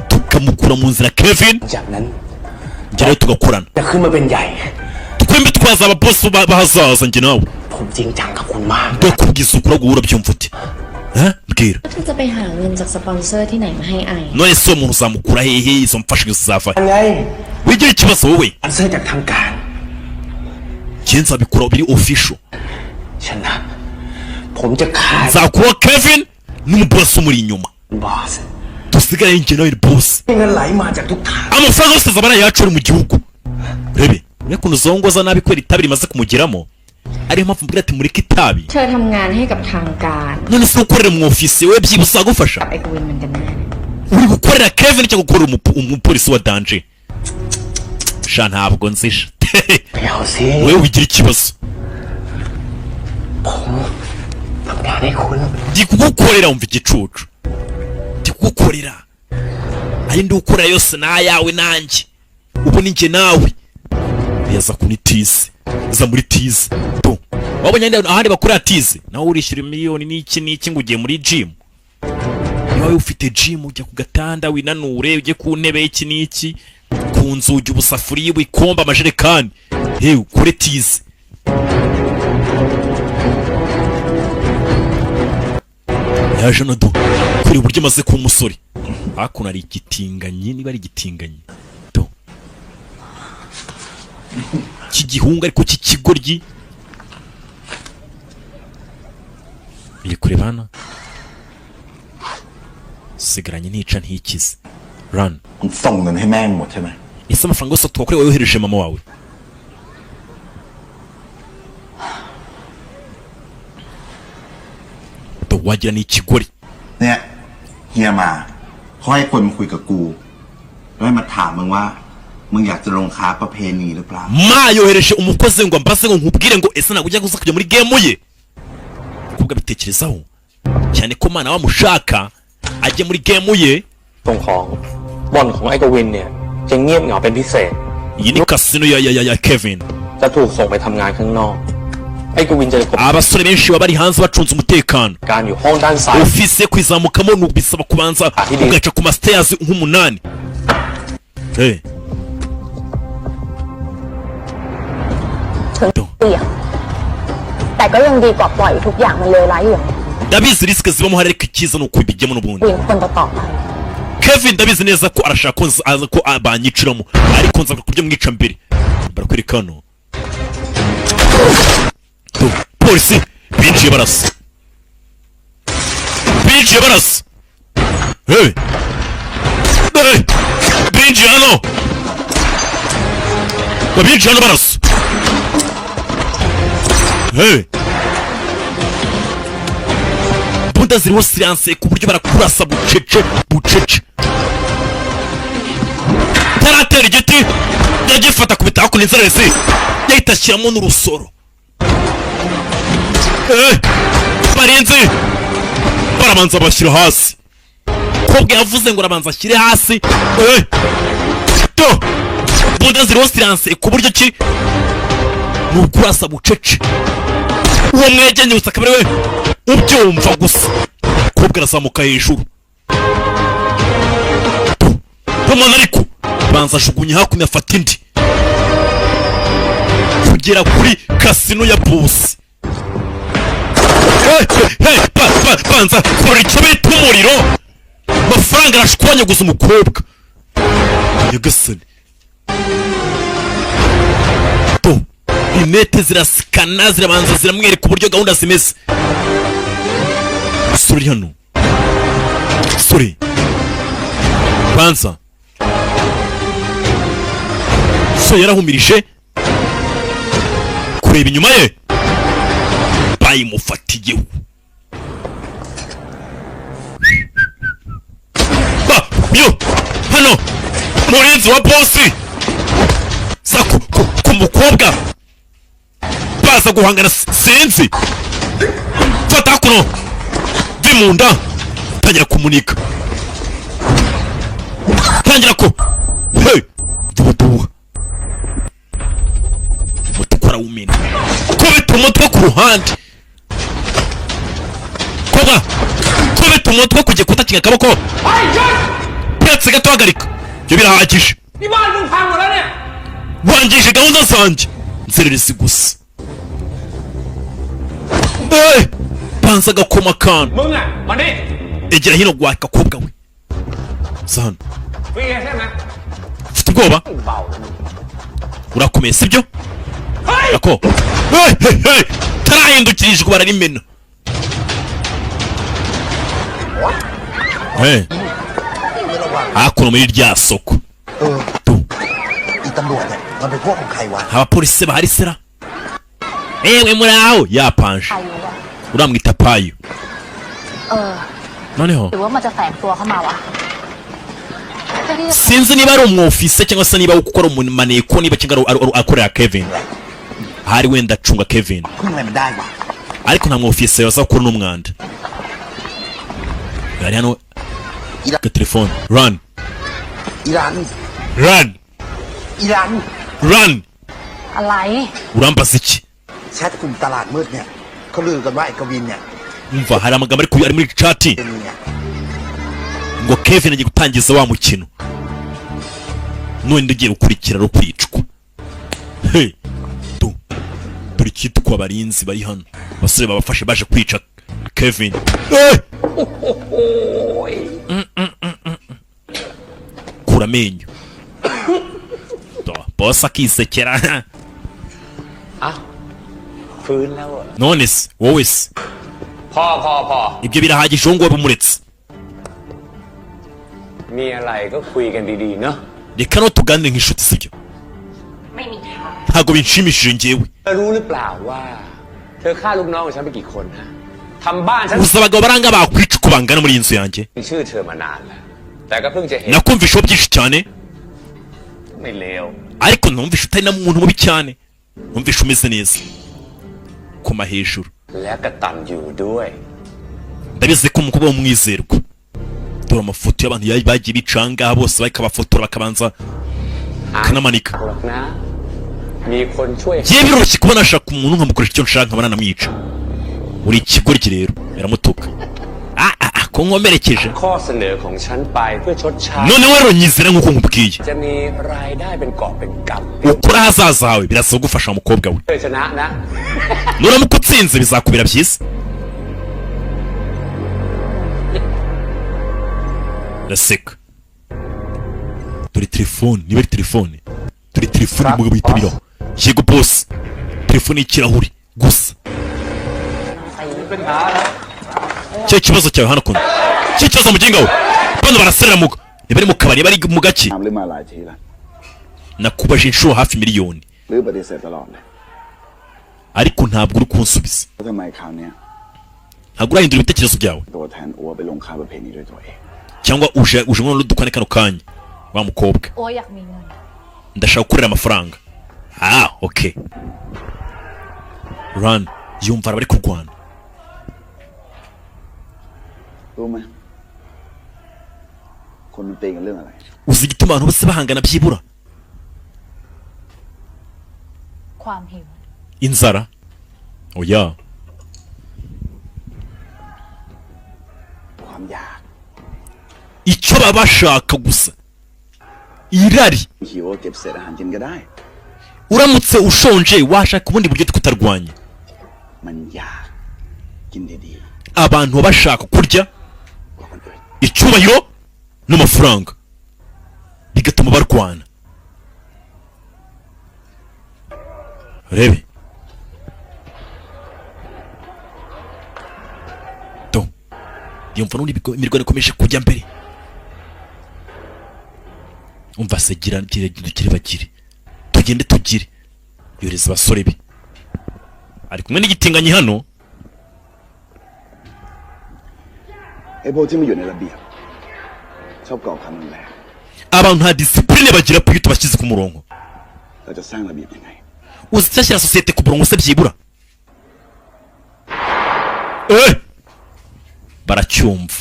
tukamukura mu nzira Kevin จากนั้น njye rero tugakorana จะขึ้นมาเป็นใหญ่ twembi twazaba boss bahazaza njye nawe ผมจริงจังกับคุณมาก ndakubwiza ukuri ahubwo urabyumva ute mbwira เธอจะไปหาเงินจากสปอนเซอร์ที่ไหนมาให้ไอ none se uwo muntu uzamukura hehe izo mfashanyo zizava ยังไง wigira ikibazo wowe สปอนเซอร์จากทางการ njye nzabikora biri official ชนะผมจะฆ่า nzakuba Kevin n'umuboss umuri inyuma บอส dusigare njye nawe ni boss เงินไหลมาจากทุกทาง amafaranga yose azaba ari ayacu ari mu gihugu rebe urebe ukuntu zongoza nabi kubera itabi rimaze kumugeramo ariyo mpamvu mbwira ati mureke itabi เธอทำงานให้กับทางการ none se ukorera mu ofisi we byibuze agufasha กับไอ้กวินมันกันแน่ uri gukorera Kevin cyangwa gukorera umupolisi wa danje sha ntabwo nzisha ไม่เอาสิ wewe wigira ikibazo ผมทำงานให้คุณ ndi kugukorera wumva igicucu ndi kugukorera ayo ndi gukorera yose ni ayawe nanjye ubu ni njye nawe yaza kuri tize za muri tize do wabonye ahandi bakorera tize nawe urishyura miliyoni n'iki ngo ugiye muri gym niba ufite gym ujya ku gatanda winanure ujye ku ntebe y'iki n'iki ku nzugi ubusafuriya ibikombe amajerekani hewe ukore tize yaje no do kuri uburyo maze kuba umusore hakuno ari igitinganyi niba ari igitinganyi do kigihunga ariko kikigoryi biri kureba hano sigaranye nica ntikize run มึงส่งเงินให้แม่งหมดใช่ไหม ese amafaranga yose twakoreye wohereje mama wawe do wagira ni ikigori เนี่ยเฮียมาเขาให้คนมาคุยกับกูแล้วให้มาถามมึงว่ามึงอยากจะลงค้าประเพณีหรือเปล่า ma yohereje umukozi ngo mbase ngo nkubwire ngo ese ntabwo ujya kuza kujya muri game ye kuvuga bitekerezaho cyane ko mana wamushaka ajye muri game ye ส่งของบ่อนของไอ้กวินเนี่ยจะเงียบเหงาเป็นพิเศษ iyi ni kasino ya Kevin จะถูกส่งไปทำงานข้างนอก abasore benshi baba bari hanze bacunze umutekano. Ofise kwizamukamo nubisaba kubanza ugaca ku stairs nk'umunani. Ndabizi risike zibamo hari ikiza no kubijyemo n'ubundi. Kevin ndabizi neza ko arashaka ko abanyiciramo ariko nza kurya mwica mbere. Barakwerekano. Polisi binjiye barasa. Binjiye hano. Binjiye hano barasa. Bunda ziriho silence ku buryo barakurasa bucece. Taratera igiti yagifata kubita ku n'inzererezi yahita ashyiramo n'urusoro. Barenze barabanza bashyira hasi. Kobwa yavuze ngo arabanza ashyire hasi. Bunda ziriho silence ku buryo ki nukurasa bucece. Uwo mwegenye usakabere we ubyumva gusa. Kobwa arazamuka hejuru. Umuntu ariko banza ajugunya hakuno afata indi kugera kuri kasino ya boss. Banza kora icyo bita umuriro. Amafaranga arashwanya gusa umukobwa. Nyagasani. Inete zirasikana zirabanza ziramwereka uburyo gahunda zimeze. Suri hano. Suri. Banza. So yarahumirije kureba inyuma ye bayimufatiyeho. Hano murinzi wa bosi sako ku mukobwa baza guhangana sinzi. Fata kuno dimunda tangira kumunika. Tangira ko duduha mutukora umena kubita umutwe ku ruhande. Kubita umutwe kujya kutakinga akaboko. Petse gato hagarika. Byo birahagije. Wangije gahunda zanjye nzererezi gusa. Panza gakoma kan. Egera hino gwaka kobwa we. Sana. Fite ubwoba? Urakomeye sibyo? Ako. Tarahindukirije ko bararimena. Hakuno muri rya soko. Abapolisi bahari sera. Ewe muraho yapanje. Uramwita payo. Noneho. Sinzi niba ari umwofise cyangwa se niba ukora umuneko niba cyangwa akorera Kevin. Hari wenda acunga Kevin. Ariko nta mwofise yaza gukora n'umwanda. Yari hano ka telefone. Run. Alai. Urambaza iki? Umva hari amagambo ari muri chat ngo Kevin agiye gutangiza wa mukino. None ndigiye gukurikira ro kwicwa. Dore kitwa abarinzi bari hano. Basore babafashe baje kwica Kevin. Kura menyo. Boss akisekera. None se wowe se ibyo birahagije ngo bumuretse. Reka no tuganire nk'inshuti sibyo. Ntago binshimishije ngewe. Uzi abagabo baranga bakwica uko bangana muri inzu yanjye. Nakumvisha byinshi cyane ariko numvisha utari na muntu mubi cyane. Numvisha umeze neza kuma hejuru. Ndabizi ko umukobwa w'umwizerwa. Dore amafoto y'abantu bagiye bicanga bose bakabafotora bakabanza kanamanika. มีคนช่วย yewe biroroshye kuba nashaka umuntu nkamukoresha icyo nshaka nkaba nanamwica uri ikigoryi rero biramutuka ko nkomerekeje ข้อเสนอของฉันไปเพื่อชดใช้ noneho rero nyizera nk'uko nkubwiye จะมีรายได้เป็นกอบเป็นกำ ukora ahazaza hawe birasaba gufasha umukobwa we เพื่อชนะนะ nuramuka utsinze bizakubera byiza raseka dore telefone niba ari telefone dore telefone umugabo yitabiraho yego boss telefone y'ikirahuri gusa cyo kibazo cyawe hano kuno cyo kibazo muginga we bano baraserera muga niba ari mu kabari bari mu gaki nakubaje inshuro hafi miliyoni ariko ntabwo uri kunsubiza ntabwo urahindura ibitekerezo byawe cyangwa uje ngono dukwane kano kanya wa mukobwa โอ้อยากมีเงิน ndashaka gukorera amafaranga okay run yumva bari kurwana รู้ไหมคนมันตีกันเรื่องอะไร uzi igituma abantu bose bahangana byibura ความหิว inzara oya ความอยาก icyo baba bashaka gusa irari หิวเก็บเศษอาหารกินก็ได้ uramutse ushonje washaka ubundi buryo tukutarwanya มันอยากกินดี abantu baba bashaka kurya ๆกว่าคนอื่น icyubahiro n'amafaranga bigatuma barwana rebe do yumva n'undi imirwano ikomeje kujya mbere umva se gira dukire bagire tugende tugire yoreza abasore be ari kumwe n'igitinganyi hano ไอ้พวกที่ไม่อยู่ในระเบียบชอบก่อความรุนแรง abantu nta disipurine bagira iyo tubashyize ku murongo เราจะสร้างระเบียบยังไง uzi icyashyira sosiyete ku murongo se byibura baracyumva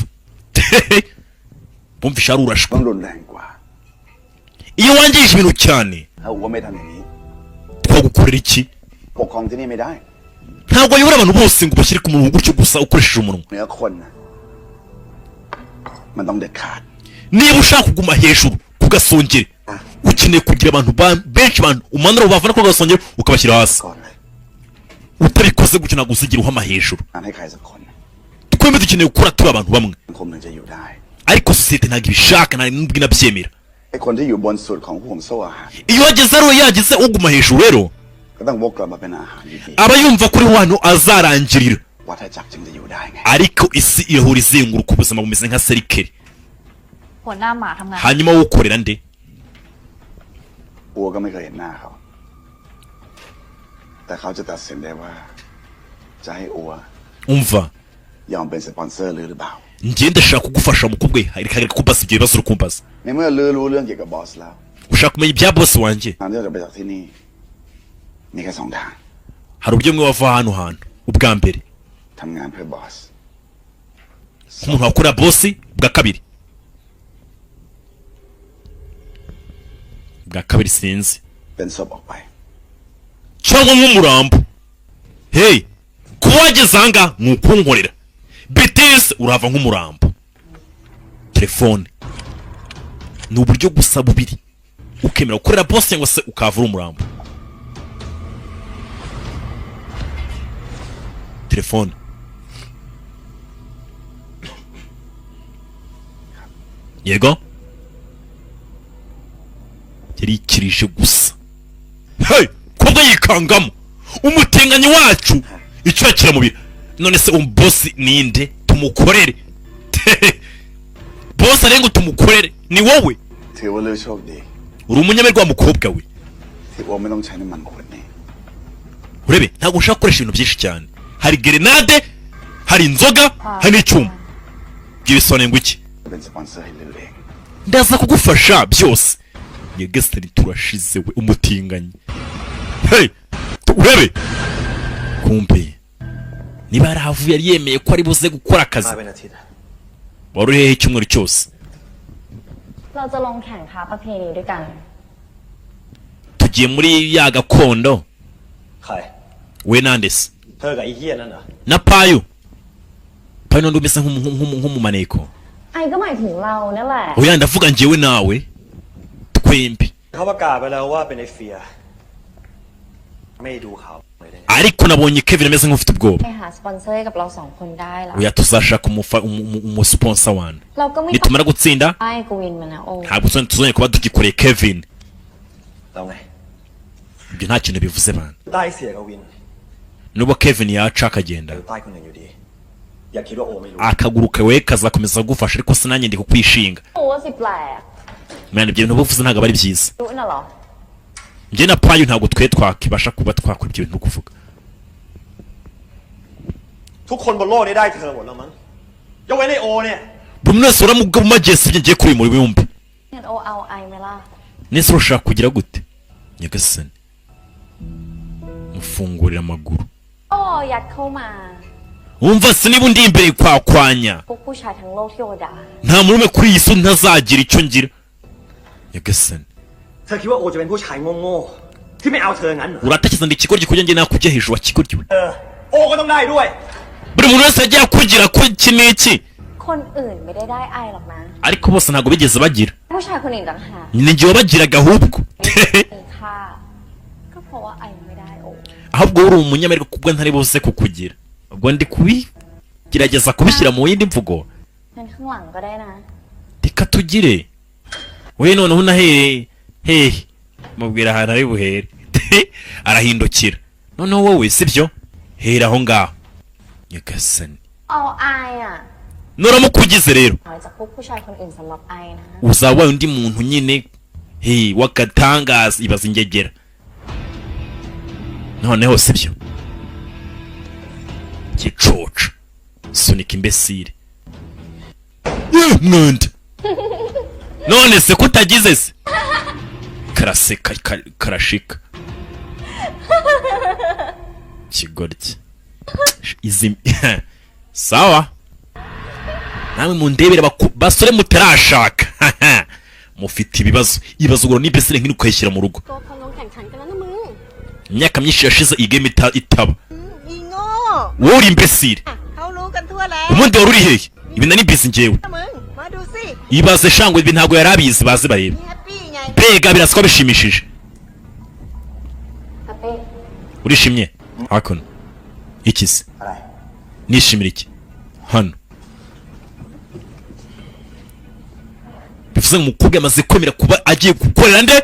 bumvisha ari urashwa ต้องรุนแรงกว่า iyo wangije ibintu cyane ถ้าอูว่าไม่ทำอย่างนี้ twagukorera iki ปกครองที่นี่ไม่ได้ ntabwo wayobora abantu bose ngo ubashyire ku murongo gutyo gusa ukoresheje umunwa เนื้อคนนะมันต้องเด็ดขาด niba ushaka kuguma hejuru ku gasongere ukeneye kugira abantu benshi abantu umanura ubavana ku gasongere ukabashyira hasi ก่อนเลย utabikoze gutyo ntabwo uzigira uhama hejuru งานให้ใครสักคน twembi dukeneye gukora turi abantu bamwe สังคมถึงจะอยู่ได้ ariko sosiyete ntabwo ibishaka nta n'ubwo inabyemera ไอ้คนที่อยู่บนสุดของห่วงโซ่อาหาร iyo wageze ariwe yagize uguma hejuru rero ก็ต้องวกกลับมาเป็นอาหารดี aba yumva kuri wano azarangirira ๆวัฏจักรจึงจะอยู่ได้ไง ariko isi irahora izenguruka ubuzima bumeze nka serikeri หัวหน้าหมาทำงาน hanyuma wukorera nde อัวก็ไม่เคยเห็นหน้าเขาแต่เขาจะตัดสินได้ว่าจะให้อัว umva ยอมเป็นสปอนเซอร์หรือเปล่า njye ndashaka kugufasha mukobwa reka kumbaza ibyo bibazo uri kumbaza ในเมื่อลือรู้เรื่องเกี่ยวกับบอสแล้ว ushaka kumenya ibya boss wanjye ทางที่เราจะไปจากที่นี่มีแค่สองทาง hari uburyo bumwe wava hano hantu ubwa mbere ทำงานเพื่อบอส nk'umuntu wakorera boss bwa kabiri sinzi เป็นศพออกไป cyangwa nk'umurambo hey kuba wageze aha ngaha ni ukunkorera BTS urava nk'umurambo telefone ni uburyo gusa bubiri ukemera gukorera boss cyangwa se ukava uri umurambo telefone yego yarikirije gusa hey kubwo yikangamo umutinganyi wacu icyo kiramubira none se boss ninde tumukorere boss arengo tumukorere ni wowe ถือว่าลือโชคดี uri umunyamerwa mukobwa we ที่อัวไม่ต้องใช้น้ำมันขวดนี้ urebe ntabwo ushaka gukoresha ibintu byinshi cyane hari gerenade hari inzoga hari n'icyuma ibyo bisobanuye ngo iki เป็นสปอนเซอร์ให้ลือเอง ndaza kugufasha byose nyagasani turashize we umutinganyi hey urebe kumbe niba yarahavuye yari yemeye ko ari buze gukora akazi wari uri hehe icyumweru cyose เราจะลงแข่งท้าประเพณีด้วยกัน tugiye muri ya gakondo ใคร we nandese เธอกับไอ้เหี้ยนั่นเหรอ na payo payo ndo umeze nk'umumaneko ไอก็หมายถึงเรานั่นแหละ oya ndavuga njyewe nawe twembi เขาประกาศไปแล้วว่าเป็นไอ้เฟียไม่ดูเขาเลยได้ ariko nabonye Kevin ameze nk'ufite ubwoba ไปหาสปอนเซอร์กับเรา2คนได้แล้ว oya tuzashaka umusponsor wana เราก็ไม่ nitumara gutsinda ไอ้กวินมานะโอ้ ntabwo tuzongera kuba tugikoreye Kevin เราไง ibyo nta kintu bivuze bana ใต้เสียกับวิน nubwo Kevin yaca akagenda ใต้คนอื่นอยู่ดีอย่าคิดว่าโอไม่รู้ akaguru kawe kazakomeza kugufasha ariko sinanjye ndi kukwishinga โอ้สิแปลก mwana ibyo bintu bivuze ntabwo ari byiza รู้น่ะเหรอ njye na payo ntabwo twe twakibasha kuba twakora ibyo bintu kuvuga ทุกคนบนโลกนี้ได้เธอหมดแล้วมั้งยกเว้นไอ้โอเนี่ย buri muntu wese uramubwa mu majyesi ibyo ngiye kuri muri bumbi งั้นโอเอาไอไหมล่ะ nese urashaka kugira gute nyagasani mufungurira amaguru โอ้ยัดเข้ามา wumva se niba undi imbere kwakwanya พวกผู้ชายทั้งโลกที่โอด่า nta murume kuri iyi si ntazagira icyo ngira nyagasani เธอคิดว่าโอจะเป็นผู้ชายโง่ๆที่ไม่เอาเธองั้นเหรอ uratekereza ndi ikigoryi kugira ngo nakujya hejuru wa kigoryi we โอก็ต้องได้ด้วย buri muntu wese agiye kugira ko iki n'iki คนอื่นไม่ได้ไอหรอกนะ ariko bose ntabwo bigeze bagira ผู้ชายคนอื่นต่างหาก ni njye wabagiraga ahubwo มีค่าก็เพราะว่าไอไม่ได้โอ ahubwo uri umunyamerika kubwo ntari buze kukugira ubwo ndi kubigerageza kubishyira mu yindi mvugo งั้นข้างหลังก็ได้นะ reka tugire we noneho unahere hehe mubwira ahantu ari buhere arahindukira noneho wowe sibyo hera aho ngaho nyagasani เอาไออ่ะ nuramukugize rero น้อยจากพวกผู้ชายคนอื่นสำหรับไอนะ uzaba undi muntu nyine wakatangaza ibaza ingegera noneho sibyo gicoca sunika imbesire mwenda none se kutagize se karaseka karashika kigoryi izi sawa namwe mundebere basore mutarashaka mufite ibibazo ibazugura n'imbesire nk'ino ukayishyira mu rugo ตัวคนลงแข่งขันกันแล้วนะมึง imyaka myinshi yashize iyi game itaba อีโง่ wowe uri imbesire เขารู้กันทั่วแล้ว ubundi wari uri hehe ibi nari mbizi njyewe มึงมาดูสิ ibaze shangwe ibi ntabwo yari abizi baze bareba มีแฮปปี้ไง mbega biraswa bishimishije แฮปปี้ urishimye hakuno ikize อะไร nishimira iki hano bivuze ngo umukobwa amaze kwemera kuba agiye gukorera nde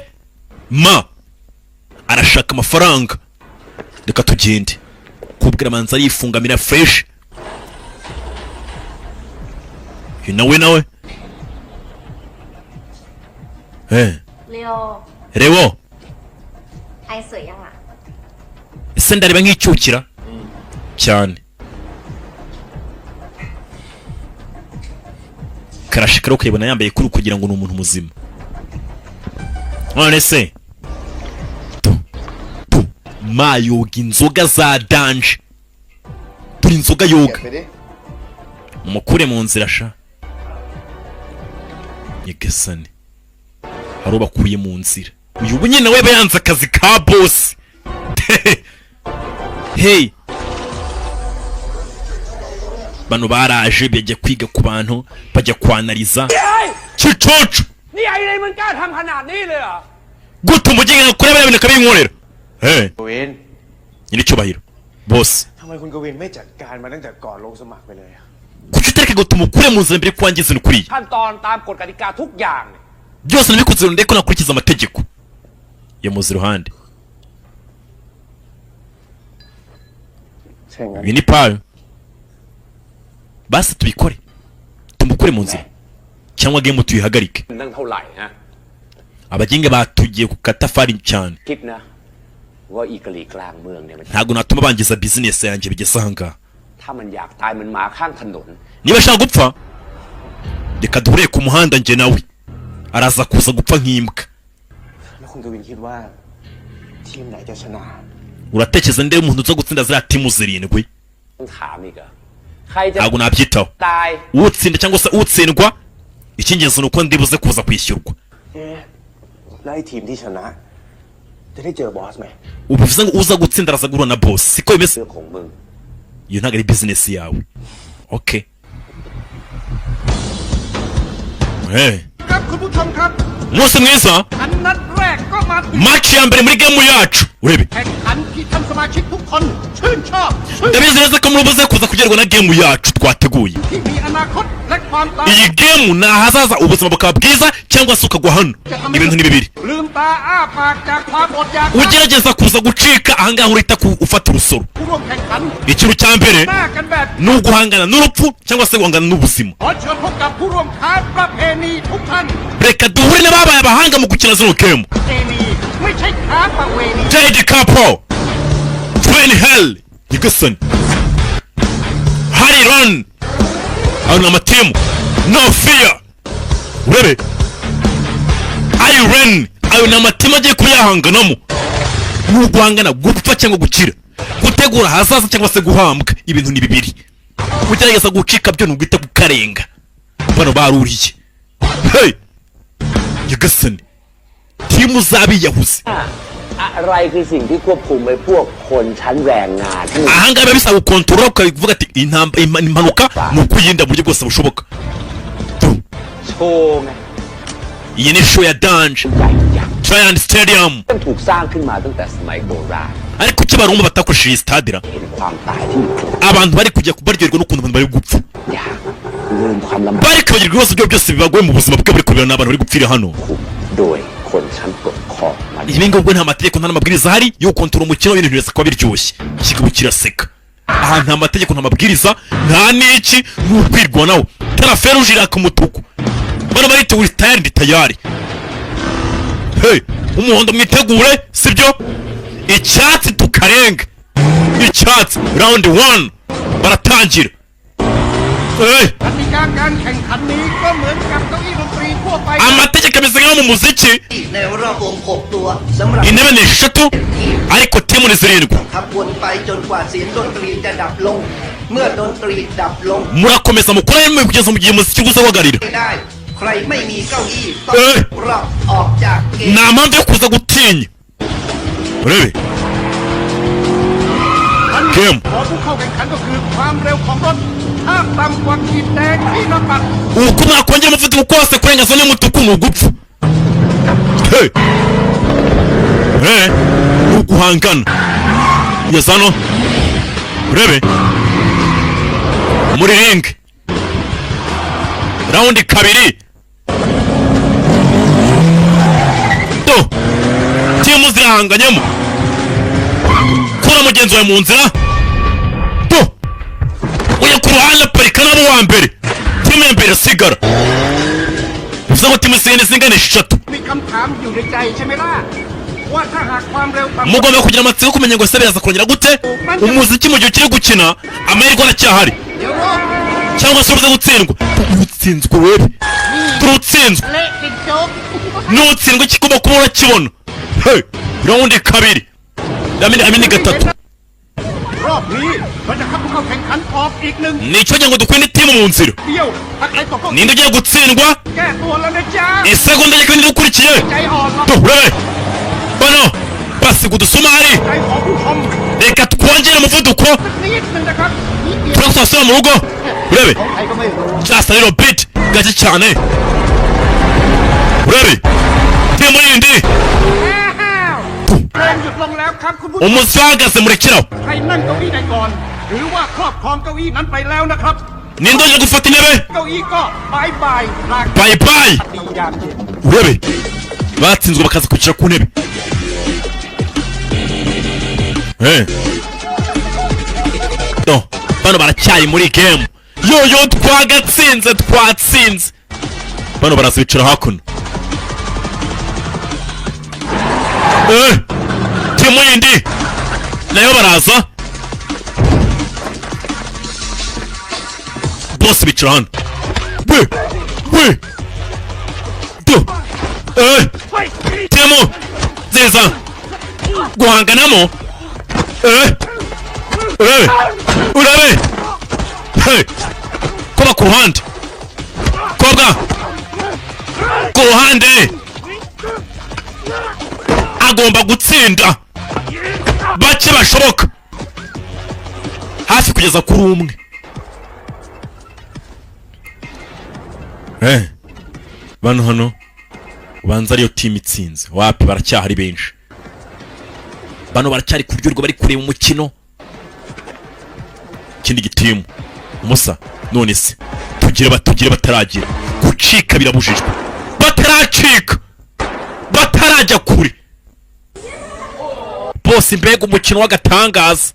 ma arashaka amafaranga reka tugende kubwira amanza arifungamira fresh nawe เร็ว rebo ไอสวยยังอ่ะ ese ndareba nk'icyukira cyane karashika rero ukayibona yambaye kuri kugira ngo ni umuntu muzima none se mayoga inzoga za danje turi inzoga yoga umukure mu nzira sha nyagasani hari ubakuye mu nzira uyu ubu nyine we bayanze akazi ka bosi hey bano baraje bajya kwiga ku bantu bajya kwanariza kicoco นี่ไอ้เลยมันกล้าทำขนาดนี้เลยเหรอ gute umugenga kuri bariya bintu akabinkorera hey กวิน nyiricyubahiro bosi ทำไมคุณกวินไม่จัดการมาตั้งแต่ก่อนลงสมัครไปเลยอะ kuki utareka gutuma ukure mu nzira mbere kwangiza nukuriye ขั้นตอนตามกฎกติกาทุกอย่างเนี่ย byose nabikoze ndeko ko nakurikiza amategeko yamuze iruhande ใช่งั้น ibi ni payo basi tubikore tumukure mu nzira cyangwa game tuyihagarike นั่งเท่าไหร่นะ abagenge batugiye ku katafari cyane คิดนะว่าอีกะลีกลางเมืองเนี่ยมัน ntabwo natuma bangiza business yanjye bigeze ahangaha ถ้ามันอยากตายมันหมาข้างถนน niba ashaka gupfa reka duhure ku muhanda njye nawe araza kuza gupfa nk'imbwa แล้วคุณกวินคิดว่าทีมไหนจะชนะ uratekereza ndebe umuntu uza gutsinda ziriya timu zirindwi ต้องถามอีกเหรอใครจะ ntabwo nabyitaho ตาย utsinda cyangwa se utsindwa icy'ingenzi ni uko ndibuze kuza kwishyurwa เอ๊ะแล้วไอ้ทีมที่ชนะ จะได้เจอบอสไหม ubivuze ngo uza gutsinda araza guhura na boss siko bimeze เรื่องของมึง iyo ntabwo ari business yawe okay ครับคุณผู้ชมครับ umunsi mwiza อันนัดแรกก็มาถึง match ya mbere muri game yacu urebe แข่งขันที่ท่านสมาชิกทุกคนชื่นชอบ ndabizi neza ko murubuze kuza kugerwa na game yacu twateguye ที่มีอนาคตและความตาย iyi game ni ahazaza ubuzima bukaba bwiza cyangwa se ukagwa hano ibintu ni bibiri ลืมตาอ้าปากจากความอดอยาก ugerageza kuza gucika ahangaha urita ufata urusoro ผู้ร่วมแข่งขัน ikintu cya mbere หน้ากันแบบ ni uguhangana n'urupfu cyangwa se guhangana n'ubuzima ขอเชิญพบกับผู้ร่วมค้าประเพณีทุกท่าน reka duhure n'ababaye abahanga mu gukina zino game ประเพณีไม่ใช่ค้าประเวณี Ted Capo Train Hell Nicholson Harry Run ayo ni amatimu No Fear urebe Iron ayo ni amatimu agiye kuyahanganamo ni uguhangana gupfa cyangwa gukira gutegura ahazaza cyangwa se guhambwa ibintu ni bibiri kugerageza gucika byo n'ubwita kukarenga bano baruriye hey Nicholson timu zabiyahuze อะไรคือสิ่งที่ควบคุมไอ้พวกคนชั้นแรงงานที่ ahangaha biba bisaba gukontorora ukavuga ati impanuka ni ukwirinda buryo bwose bushoboka โชว์ไง iyi ni show ya danje ใหญ่ยักษ์ Giant Stadium มันถูกสร้างขึ้นมาตั้งแต่สมัยโบราณ ariko kuki barumva batakoresheje iyi stade เห็นความตายที่อยู่ abantu bari kujya baryoherwa n'ukuntu abantu bari gupfa ยากลืมความลำบาก bari kwibagirwa ibibazo byose bibagoye mu buzima bwe buri kubera n'abantu bari gupfira hano โดยคนชั้นปกครองมัน ibi ngibwo nta mategeko nta n'amabwiriza ahari yo gukontorora umukino w'ibintu birasa kuba biryoshye kikaba kiraseka aha nta mategeko nta mabwiriza nta n'iki ni ukwirwanaho taraferuje iraka umutuku bano bariteguye tayari hey umuhondo mwitegure sibyo icyatsi tukarenga icyatsi round 1 baratangira hey กติกาการแข่งขันนี้ก็เหมือนกับเก้าอี้ดนตรีทั่วไป amategeko ameze nk'ayo mu muziki ในรอบวง6ตัวสำหรับ intebe ni eshatu ariko timu ni 7 ขับวนไปจนกว่าเสียงดนตรีจะดับลง เมื่อดนตรีดับลง murakomeza mukora rimwe kugeza mu gihe umuziki uzahagarira ไม่ได้ใครไม่มีเก้าอี้ต้องรอบออกจากเกม nta mpamvu yo kuza gutinya urebe เกม ขอผู้เข้าแข่งขันก็คือความเร็วของรถห้ามต่ำกว่าขีดแดงที่นำปัด uko mwakongera umuvuduko kose kurengaza n'umutuku ni ugupfa hey ni uguhangana kugeza hano urebe muri ring rawundi kabiri do timu zirahanganyemo kura mugenzi wawe mu nzira do uya ku ruhande parika nabo wa mbere timu ya mbere sigara bivuze ngo timu zingana 3 มีคำถามอยู่ในใจใช่ไหมล่ะว่าถ้าหากความเร็วต่ำ mugomba kugira amatsiko yo kumenya ngo ese biraza kurongera gute umuziki mu gihe ukiri gukina amahirwe aracyahari เดี๋ยวรอบ cyangwa se uruze gutsindwa utsinzwe wewe turutsinzwe เละติดโจ๊ก nutsindwa kigomba kuba urakibona hey rawundi kabiri amini gatatu รอบนี้เราจะคัดผู้เข้าแข่งขันออกอีกหนึ่ง nicyo ngira ngo dukwene timu mu nzira เดียวถ้าใครตกก็ ninde ugiye gutsindwa แก้ตัวแล้วนะจ๊ะ isegonda rya kabiri rikurikiye ใจอ่อนหรอก urebe bano basiga udusumari ใจของผู้ชม reka twongere umuvuduko นิดนึงนะครับนิดเดียว turasubira mu rugo urebe ของใครก็ไม่รู้ just a little bit gake cyane urebe timu yindi อ้าวเกมหยุดลงแล้วครับคุณผู้ชม umuziki wahagaze murekeraho ใครนั่งเก้าอี้ใดก่อน หรือว่าครอบครองก้าอี้นั้นไปแล้วนะครับ ninde uje gufata intebe เก้าอี้ก็บายบายลา bye bye ดียามเย็น urebe batsinzwe bakaza kwicara ku ntebe do bano baracyari muri game yoyo twatsinze bano baraza bicara hakuno timu yindi nayo baraza bose bicara hano we do timu ziza guhanganamo urebe hey koba ku ruhande kobwa ku ruhande bagomba gutsinda bake bashoboka hafi kugeza kuri umwe. Bano hano ubanza ariyo team itsinze, wapi baracyahari benshi. Bano baracyari kuryoherwa bari kureba umukino. Ikindi gitimu umusa none se tugire bataragira gucika birabujijwe, bataracika batarajya kure bose. Mbega umukino w'agatangaza.